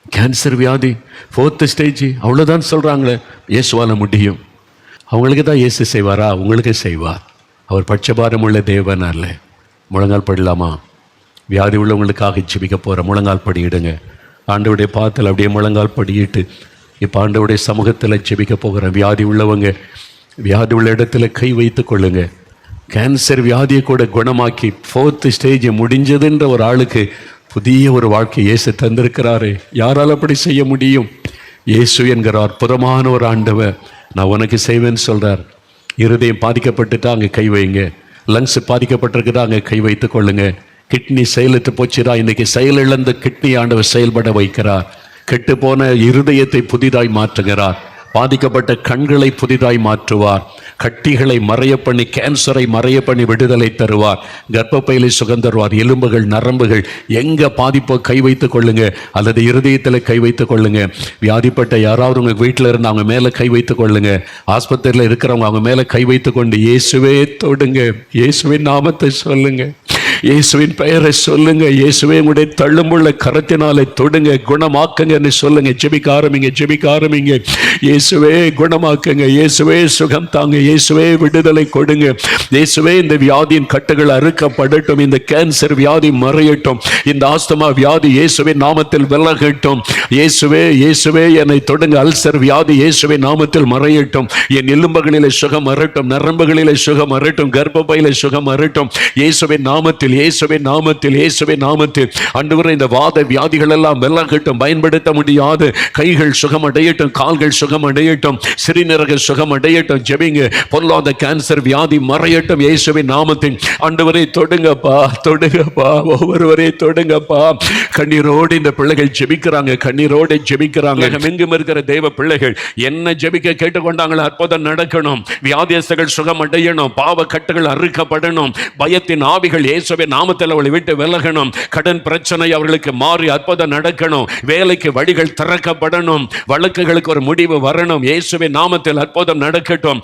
கேன்சர் வியாதி 4th ஸ்டேஜ், அவ்வளோதான் சொல்றாங்களே, இயேசுவால முடியும். அவங்களுக்கு தான் இயேசு செய்வாரா? உங்களுக்கு செய்வார். அவர் பட்சபாரம் உள்ள தேவன் அல்ல. முழங்கால் படிடலாமா? வியாதி உள்ளவங்களுக்காக ஜெபிக்க போகிற முழங்கால் படியிடுங்க. ஆண்டவருடைய பாத்தில் அப்படியே முழங்கால் படியிட்டு இப்போ ஆண்டவருடைய சமூகத்தில் ஜெபிக்க போகிறேன். வியாதி உள்ளவங்க வியாதி உள்ள இடத்துல கை வைத்து கொள்ளுங்க. கேன்சர் வியாதியை கூட குணமாக்கி 4th ஸ்டேஜ் முடிஞ்சதுன்ற ஒரு ஆளுக்கு புதிய ஒரு வாழ்க்கை இயேசு தந்திருக்கிறாரு. யாரால் அப்படி செய்ய முடியும்? இயேசு என்கிற அற்புதமான ஒரு ஆண்டவர் நான் உனக்கு செய்வேன்னு சொல்றார். இருதயம் பாதிக்கப்பட்டுட்டா அங்கே கை வைங்க. லங்ஸ் பாதிக்கப்பட்டிருக்குதா அங்கே கை வைத்து கொள்ளுங்க. கிட்னி செயலற்று போச்சுடா, இன்னைக்கு செயலிழந்த கிட்னி ஆண்டவர் செயல்பட வைக்கிறார். கெட்டு போன இருதயத்தை புதிதாய் மாற்றுகிறார். பாதிக்கப்பட்ட கண்களை புதிதாய் மாற்றுவார். கட்டிகளை மறைய பண்ணி, கேன்சரை மறைய பண்ணி விடுதலை தருவார். கர்ப்பப்பையிலை சுகம் தருவார். எலும்புகள், நரம்புகள் எங்க பாதிப்போ கை வைத்துக் கொள்ளுங்க, அல்லது இருதயத்தில் கை வைத்துக் கொள்ளுங்க. வியாதிப்பட்ட யாராவது உங்க வீட்டில் இருந்து அவங்க மேல கை வைத்துக் கொள்ளுங்க. ஆஸ்பத்திரியில் இருக்கிறவங்க அவங்க மேல கை வைத்துக் கொண்டு இயேசுவே தொடுங்க. இயேசுவின் நாமத்தை சொல்லுங்க, இயேசுவின் பெயரை சொல்லுங்க. இயேசுவே உங்களுடைய தள்ளுமுள்ள கரத்தினாலே தொடுங்க, குணமாக்குங்கன்னு சொல்லுங்க. ஜெபிக்க ஆரம்பிங்க, ஜெபிக்க ஆரம்பிங்க. இயேசுவே குணமாக்குங்க, இயேசுவே சுகம் தாங்க, இயேசுவே விடுதலை கொடுங்க. இயேசுவே இந்த வியாதியின் கட்டுகள் அறுக்கப்படட்டும், இந்த கேன்சர் வியாதி மறையட்டும், இந்த ஆஸ்துமா வியாதி இயேசுவின் நாமத்தில் விலகட்டும். இயேசுவே இயேசுவே என்னை தொடுங்க. அல்சர் வியாதி இயேசுவின் நாமத்தில் மறையட்டும். என் எலும்புகளிலே சுகம் வரட்டும், நரம்புகளிலே சுகம் வரட்டும், கர்ப்பப்பையிலே சுகம் வரட்டும். இயேசுவின் நாமத்தில் நாமத்தில், இயேசுவின் நாமத்தில், இயேசுவின் நாமத்தில் ஆண்டவரே இந்த வாத வியாதிகள் எல்லாம் விலகட்டும். பயன்படுத்த முடியாது கைகள் சுகமடையட்டும், கால்கள் சுகமடையட்டும், சிறுநீரக சுகமடையட்டும். ஜெபிங்க. பொல்லாத கேன்சர் வியாதி மறையட்டும் இயேசுவின் நாமத்தில். ஆண்டவரே தொடுங்கப்பா, தொடுங்கப்பா, ஒவ்வொருவரே தொடுங்கப்பா. கண்ணீரோடு இந்த பிள்ளைகள் ஜெபிக்கிறாங்க, கண்ணீரோடு ஜெபிக்கிறாங்க. எங்கும் இருக்கிற தேவ பிள்ளைகள் என்ன ஜெபிக்க கேட்டுக்கொண்டாங்களோ அற்புதம் நடக்கணும். வியாதியஸ்தர்கள் சுகமடையணும், பாவ கட்டுகள் அறுக்கப்படணும், பயத்தின் ஆவிகள் இயேசுவின் நாமத்தில் அவளை விட்டு விலகணும், கடன் பிரச்சனை அவர்களுக்கு மாறி அற்புதம் நடக்கணும், வேலைக்கு வழிகள் திறக்கப்படணும், வழக்குகளுக்கு ஒரு முடிவு வரணும். இயேசுவின் நாமத்தில் அற்புதம் நடக்கட்டும்.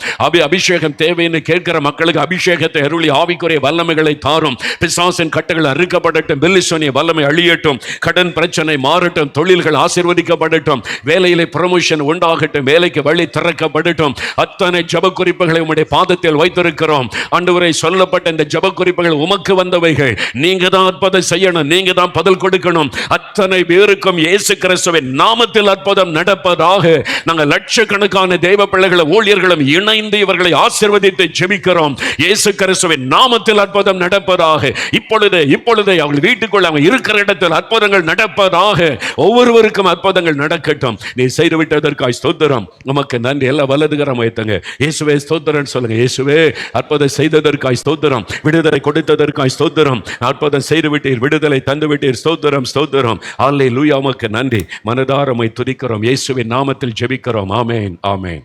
அபிஷேகம் தேவைன்னு கேட்கிற மக்களுக்கு அபிஷேகத்தை அருளி ஆவிக்குரிய வல்லமைகளை தாரும். பிசாசின் கட்டுகள் அறுக்கப்படட்டும், பில்லிசோனிய வல்லமை அழியட்டும், கடன் பிரச்சனை மாறட்டும், தொழில்கள் ஆசீர்வதிக்கப்படட்டும், வேலையிலே ப்ரமோஷன் உண்டாகட்டும், வேலைக்கு வழி திறக்கப்படட்டும். அத்தனை ஜெப குறிப்புகளை உம்முடைய பாதத்தில் வைத்திருக்கிறோம். ஆண்டவரே, சொல்லப்பட்ட இந்த ஜெப குறிப்புகள் உமக்கு வந்தவைகள். நீங்க தான் அற்புதம் செய்யணும், நீங்க தான் பதில் கொடுக்கணும். அத்தனை பேருக்கும் இயேசு கிறிஸ்துவின் நாமத்தில் அற்புதம் நடப்பதாக. நாங்கள் லட்சக்கணக்கான தேவ பிள்ளைகளும் ஊழியர்களும் இணைந்து இவர்களை ஆசீர்வதித்து ஜெபிக்கிறோம். இயேசு கிறிஸ்துவின் நாமத்தில் அற்புதம் நடப்பதாக. இப்பொழுதே அவர்கள் வீட்டுக்குள்ள அவங்க இருக்கிற இடத்தில் அற்புதங்கள் நடப்பதாக. ஒவ்வொருவருக்கும் அற்புதங்கள் நடக்கட்டும். நீ செய்து விட்டதற்காய் ஸ்தோத்திரம். நமக்கு நன்றி. எல்லாம் வலதுகரம் வைத்தங்க. இயேசுவே ஸ்தோத்திரம் சொல்லுங்க. இயேசுவே அற்புதம் செய்ததற்காய் ஸ்தோத்திரம், விடுதலை கொடுத்ததற்காய் ஸ்தோத்திரம். அற்புதம் செய்து விட்டீர், விடுதலை தந்து விட்டீர். ஸ்தோத்திரம், ஸ்தோத்திரம். அல்லேலூயா. உமக்கு நன்றி. மனதாரமை துதிக்கிறோம். இயேசுவின் நாமத்தில் ஜெபிக்கிறோம். ஆமென், ஆமென்.